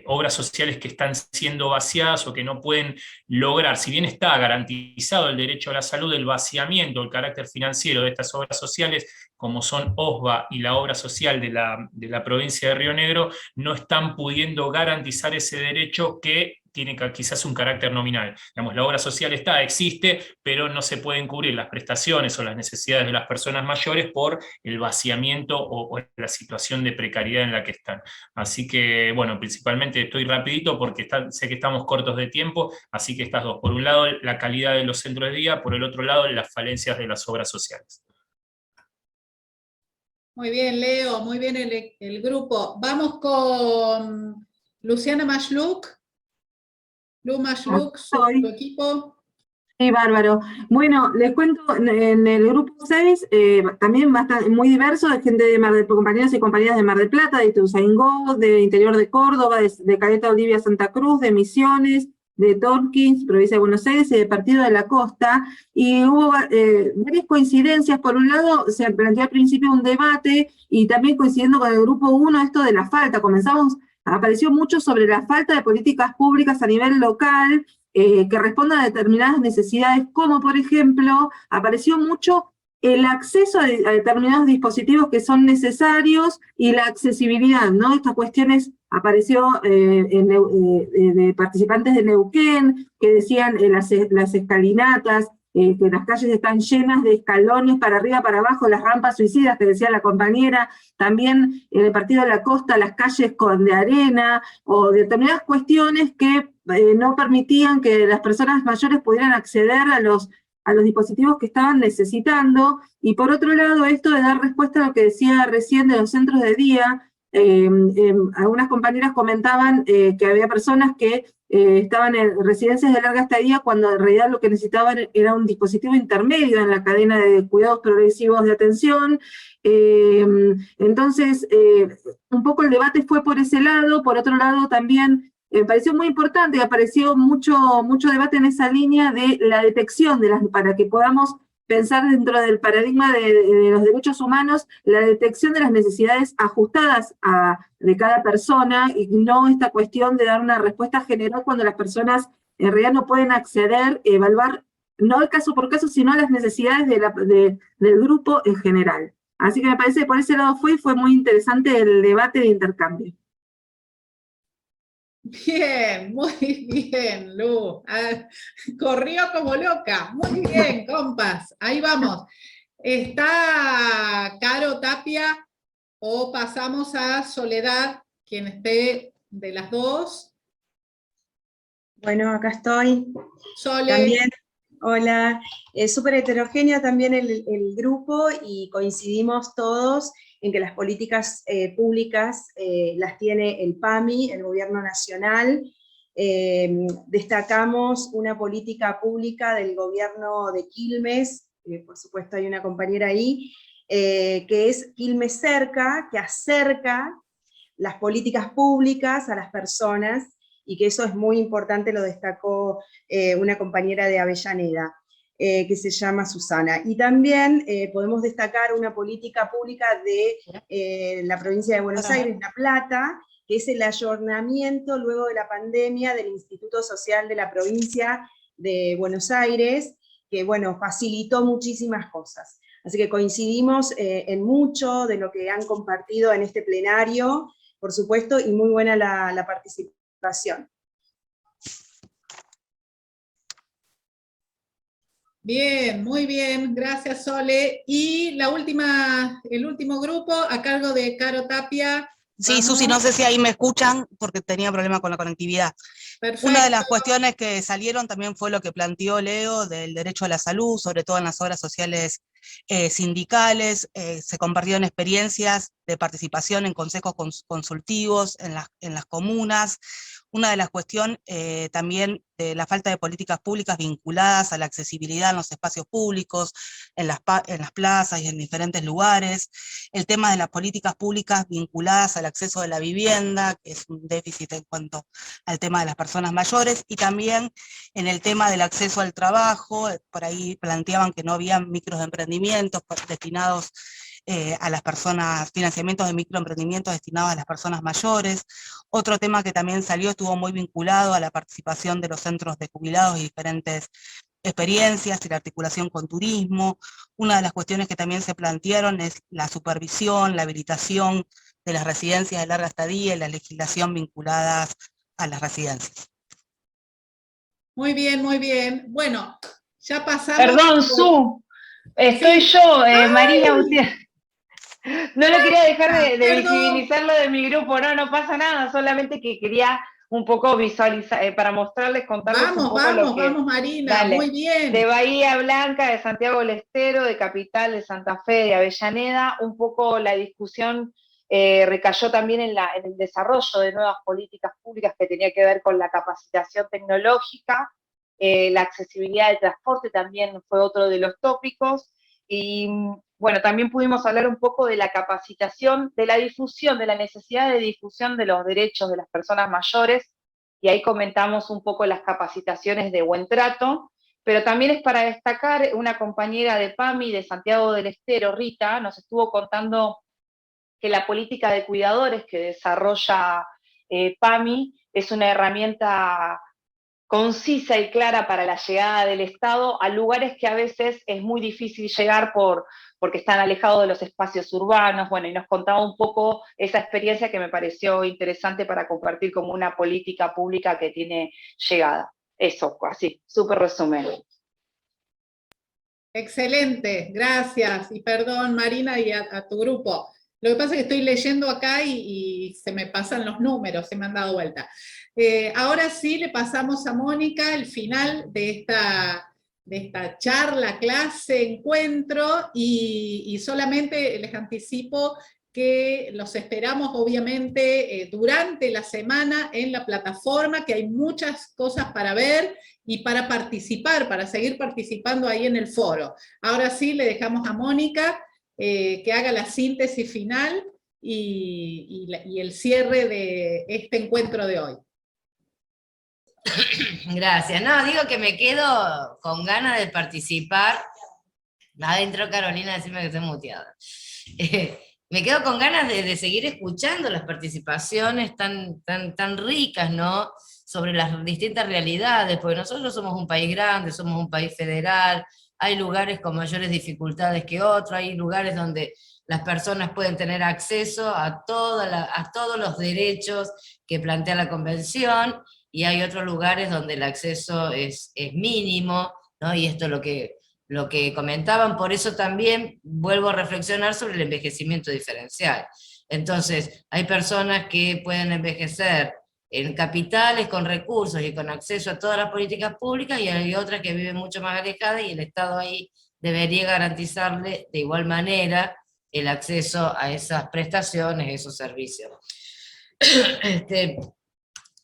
obras sociales que están siendo vaciadas o que no pueden lograr, si bien está garantizado el derecho a la salud, el vaciamiento, el carácter financiero de estas obras sociales, como son OSBA y la obra social de la provincia de Río Negro, no están pudiendo garantizar ese derecho que tiene quizás un carácter nominal. Digamos, la obra social existe, pero no se pueden cubrir las prestaciones o las necesidades de las personas mayores por el vaciamiento o la situación de precariedad en la que están. Así que, bueno, principalmente estoy rapidito porque sé que estamos cortos de tiempo, así que estas dos. Por un lado, la calidad de los centros de día, por el otro lado, las falencias de las obras sociales. Muy bien, Leo, muy bien el grupo. Vamos con Luciana Mashluk. Lu Mashluk, su equipo. Sí, bárbaro. Bueno, les cuento, en el grupo 6, también muy diverso, de gente de compañeros y compañeras de Mar del Plata, de Ituzaingó, de interior de Córdoba, de Caleta Olivia Santa Cruz, de Misiones, de Torquins, provincia de Buenos Aires, y de Partido de la Costa, y hubo varias coincidencias. Por un lado, se planteó al principio un debate, y también coincidiendo con el grupo 1, esto de la falta. Apareció mucho sobre la falta de políticas públicas a nivel local, que respondan a determinadas necesidades, como por ejemplo, apareció mucho el acceso a determinados dispositivos que son necesarios y la accesibilidad, ¿no? Estas cuestiones apareció de participantes de Neuquén, que decían las escalinatas, que las calles están llenas de escalones para arriba, para abajo, las rampas suicidas, que decía la compañera, también en el Partido de la Costa, las calles de arena, o determinadas cuestiones que no permitían que las personas mayores pudieran acceder a los dispositivos que estaban necesitando. Y por otro lado, esto de dar respuesta a lo que decía recién de los centros de día, algunas compañeras comentaban que había personas que estaban en residencias de larga estadía cuando en realidad lo que necesitaban era un dispositivo intermedio en la cadena de cuidados progresivos de atención. Entonces, un poco el debate fue por ese lado. Por otro lado, también me pareció muy importante, apareció mucho debate en esa línea de la detección, para que podamos pensar dentro del paradigma de los derechos humanos, la detección de las necesidades ajustadas de cada persona, y no esta cuestión de dar una respuesta general cuando las personas en realidad no pueden acceder, evaluar, no el caso por caso, sino las necesidades del grupo en general. Así que me parece que por ese lado fue muy interesante el debate de intercambio. Bien, muy bien, Lu. Corrió como loca. Muy bien, compas. Ahí vamos. ¿Está Caro Tapia o pasamos a Soledad, quien esté de las dos? Bueno, acá estoy. Sole. También, hola. Súper heterogéneo también el grupo, y coincidimos todos en que las políticas públicas las tiene el PAMI, el Gobierno Nacional. Destacamos una política pública del gobierno de Quilmes, por supuesto hay una compañera ahí, que es Quilmes Cerca, que acerca las políticas públicas a las personas, y que eso es muy importante, lo destacó una compañera de Avellaneda, que se llama Susana. Y también podemos destacar una política pública de la provincia de Buenos Aires, La Plata, que es el ayornamiento luego de la pandemia del Instituto Social de la provincia de Buenos Aires, que bueno, facilitó muchísimas cosas. Así que coincidimos en mucho de lo que han compartido en este plenario, por supuesto, y muy buena la participación. Bien, muy bien, gracias Sole. Y el último grupo a cargo de Caro Tapia. Sí, Susi, no sé si ahí me escuchan porque tenía problema con la conectividad. Perfecto. Una de las cuestiones que salieron también fue lo que planteó Leo del derecho a la salud, sobre todo en las obras sociales sindicales. Se compartieron experiencias de participación en consejos consultivos en las comunas. Una de las cuestiones también de la falta de políticas públicas vinculadas a la accesibilidad en los espacios públicos, en las plazas y en diferentes lugares. El tema de las políticas públicas vinculadas al acceso de la vivienda, que es un déficit en cuanto al tema de las personas mayores, y también en el tema del acceso al trabajo. Por ahí planteaban que no había microemprendimientos destinados a las personas, financiamientos de microemprendimientos destinados a las personas mayores. Otro tema que también salió estuvo muy vinculado a la participación de los centros de jubilados y diferentes experiencias y la articulación con turismo. Una de las cuestiones que también se plantearon es la supervisión, la habilitación de las residencias de larga estadía y la legislación vinculadas a las residencias. Muy bien, muy bien. Bueno, ya pasamos... Perdón, Su, estoy yo, María Gutiérrez. No lo quería dejar de visibilizar lo de mi grupo, no pasa nada, solamente que quería un poco visualizar, para mostrarles, contarles un poco lo que... Vamos, Marina, Dale. muy bien. De Bahía Blanca, de Santiago del Estero, de Capital, de Santa Fe, de Avellaneda, un poco la discusión recayó también en el desarrollo de nuevas políticas públicas que tenía que ver con la capacitación tecnológica, la accesibilidad del transporte también fue otro de los tópicos, y bueno, también pudimos hablar un poco de la capacitación, de la difusión, de la necesidad de difusión de los derechos de las personas mayores, y ahí comentamos un poco las capacitaciones de buen trato, pero también es para destacar una compañera de PAMI de Santiago del Estero, Rita, nos estuvo contando que la política de cuidadores que desarrolla PAMI es una herramienta concisa y clara para la llegada del Estado a lugares que a veces es muy difícil llegar porque están alejados de los espacios urbanos. Bueno, y nos contaba un poco esa experiencia que me pareció interesante para compartir como una política pública que tiene llegada. Eso, así, súper resumen. Excelente, gracias. Y perdón, Marina, y a tu grupo. Lo que pasa es que estoy leyendo acá y se me pasan los números, se me han dado vuelta. Ahora sí le pasamos a Mónica el final de esta charla, clase, encuentro, y solamente les anticipo que los esperamos obviamente durante la semana en la plataforma, que hay muchas cosas para ver y para participar, para seguir participando ahí en el foro. Ahora sí le dejamos a Mónica que haga la síntesis final y el cierre de este encuentro de hoy. Gracias. No, digo que me quedo con ganas de participar. Adentro Carolina, decime que estoy muteada. Me quedo con ganas de seguir escuchando las participaciones tan ricas, ¿no? Sobre las distintas realidades, porque nosotros somos un país grande, somos un país federal, hay lugares con mayores dificultades que otros, hay lugares donde las personas pueden tener acceso a todos los derechos que plantea la Convención, y hay otros lugares donde el acceso es mínimo, ¿no? Y esto es lo que comentaban, por eso también vuelvo a reflexionar sobre el envejecimiento diferencial. Entonces, hay personas que pueden envejecer en capitales con recursos y con acceso a todas las políticas públicas, y hay otras que viven mucho más alejadas, y el Estado ahí debería garantizarle de igual manera el acceso a esas prestaciones, esos servicios.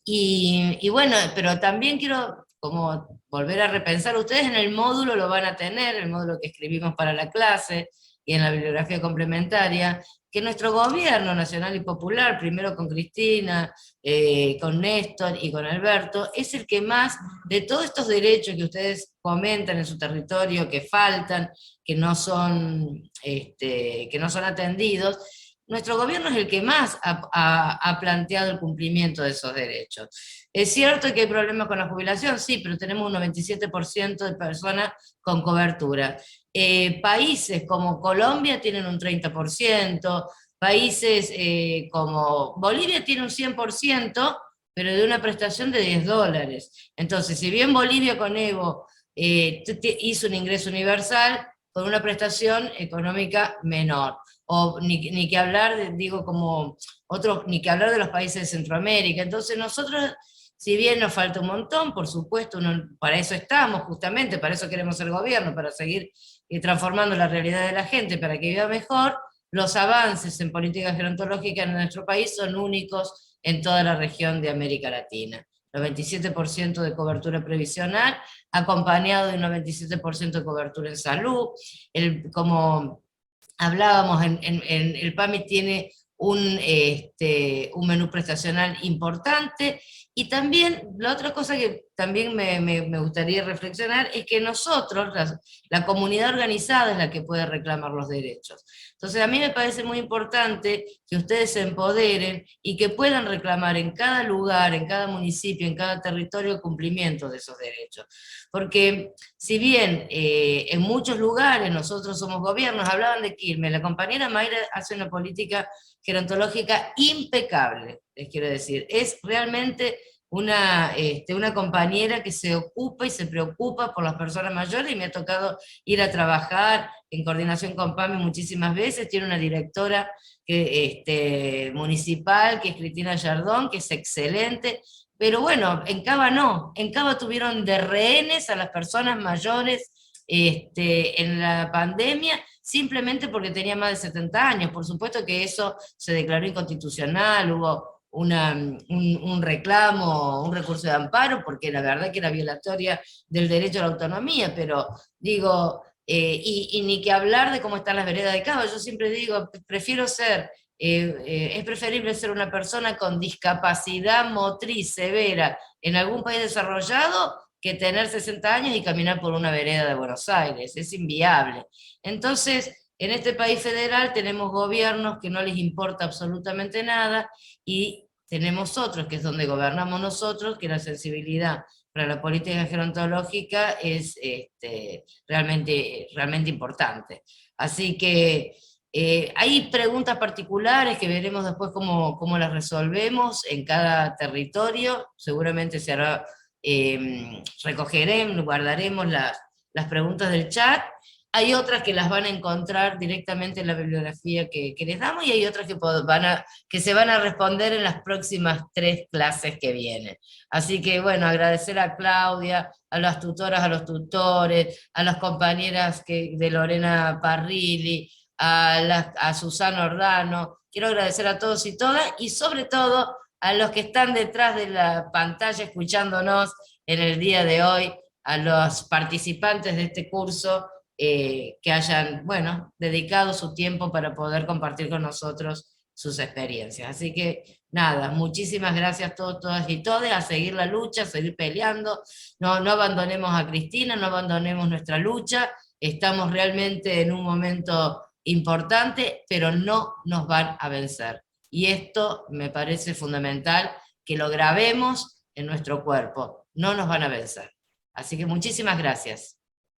Y bueno, pero también quiero como volver a repensar, ustedes en el módulo lo van a tener, el módulo que escribimos para la clase, y en la bibliografía complementaria, que nuestro gobierno nacional y popular, primero con Cristina, con Néstor y con Alberto, es el que más, de todos estos derechos que ustedes comentan en su territorio, que faltan, que no son atendidos, nuestro gobierno es el que más ha planteado el cumplimiento de esos derechos. Es cierto que hay problemas con la jubilación, sí, pero tenemos un 97% de personas con cobertura. Países como Colombia tienen un 30%, países como Bolivia tiene un 100%, pero de una prestación de $10. Entonces, si bien Bolivia con Evo hizo un ingreso universal con una prestación económica menor. O ni que hablar, ni que hablar de los países de Centroamérica. Entonces nosotros, si bien nos falta un montón, por supuesto, para eso estamos justamente, para eso queremos ser gobierno, para seguir transformando la realidad de la gente, para que viva mejor, los avances en políticas gerontológicas en nuestro país son únicos en toda la región de América Latina. El 27% de cobertura previsional, acompañado de un 97% de cobertura en salud. Como hablábamos, el PAMI tiene un menú prestacional importante, y también, la otra cosa que también me gustaría reflexionar es que nosotros, la comunidad organizada es la que puede reclamar los derechos. Entonces a mí me parece muy importante que ustedes se empoderen y que puedan reclamar en cada lugar, en cada municipio, en cada territorio, el cumplimiento de esos derechos. Porque si bien en muchos lugares nosotros somos gobiernos, hablaban de Quilmes, la compañera Mayra hace una política gerontológica impecable, les quiero decir, es realmente una compañera que se ocupa y se preocupa por las personas mayores, y me ha tocado ir a trabajar en coordinación con PAMI muchísimas veces. Tiene una directora municipal, que es Cristina Yardón, que es excelente, pero bueno, en Cava no, en Cava tuvieron de rehenes a las personas mayores en la pandemia, simplemente porque tenía más de 70 años. Por supuesto que eso se declaró inconstitucional, hubo un reclamo, un recurso de amparo, porque la verdad que era violatoria del derecho a la autonomía, pero digo, y ni que hablar de cómo están las veredas de Cava. Yo siempre digo, es preferible ser una persona con discapacidad motriz severa en algún país desarrollado que tener 60 años y caminar por una vereda de Buenos Aires. Es inviable. Entonces, en este país federal tenemos gobiernos que no les importa absolutamente nada, y tenemos otros, que es donde gobernamos nosotros, que la sensibilidad para la política gerontológica es realmente importante. Así que hay preguntas particulares que veremos después cómo las resolvemos en cada territorio. Seguramente se hará, recogeremos, guardaremos las preguntas del chat. Hay otras que las van a encontrar directamente en la bibliografía que les damos, y hay otras que se van a responder en las próximas 3 clases que vienen. Así que bueno, agradecer a Claudia, a las tutoras, a los tutores, a las compañeras de Lorena Parrilli, a Susana Ordano. Quiero agradecer a todos y todas, y sobre todo a los que están detrás de la pantalla escuchándonos en el día de hoy, a los participantes de este curso, que hayan, dedicado su tiempo para poder compartir con nosotros sus experiencias. Así que, nada, muchísimas gracias a todos, todas y todes, a seguir la lucha, a seguir peleando, no abandonemos a Cristina, no abandonemos nuestra lucha, estamos realmente en un momento importante, pero no nos van a vencer. Y esto me parece fundamental, que lo grabemos en nuestro cuerpo, no nos van a vencer. Así que muchísimas gracias.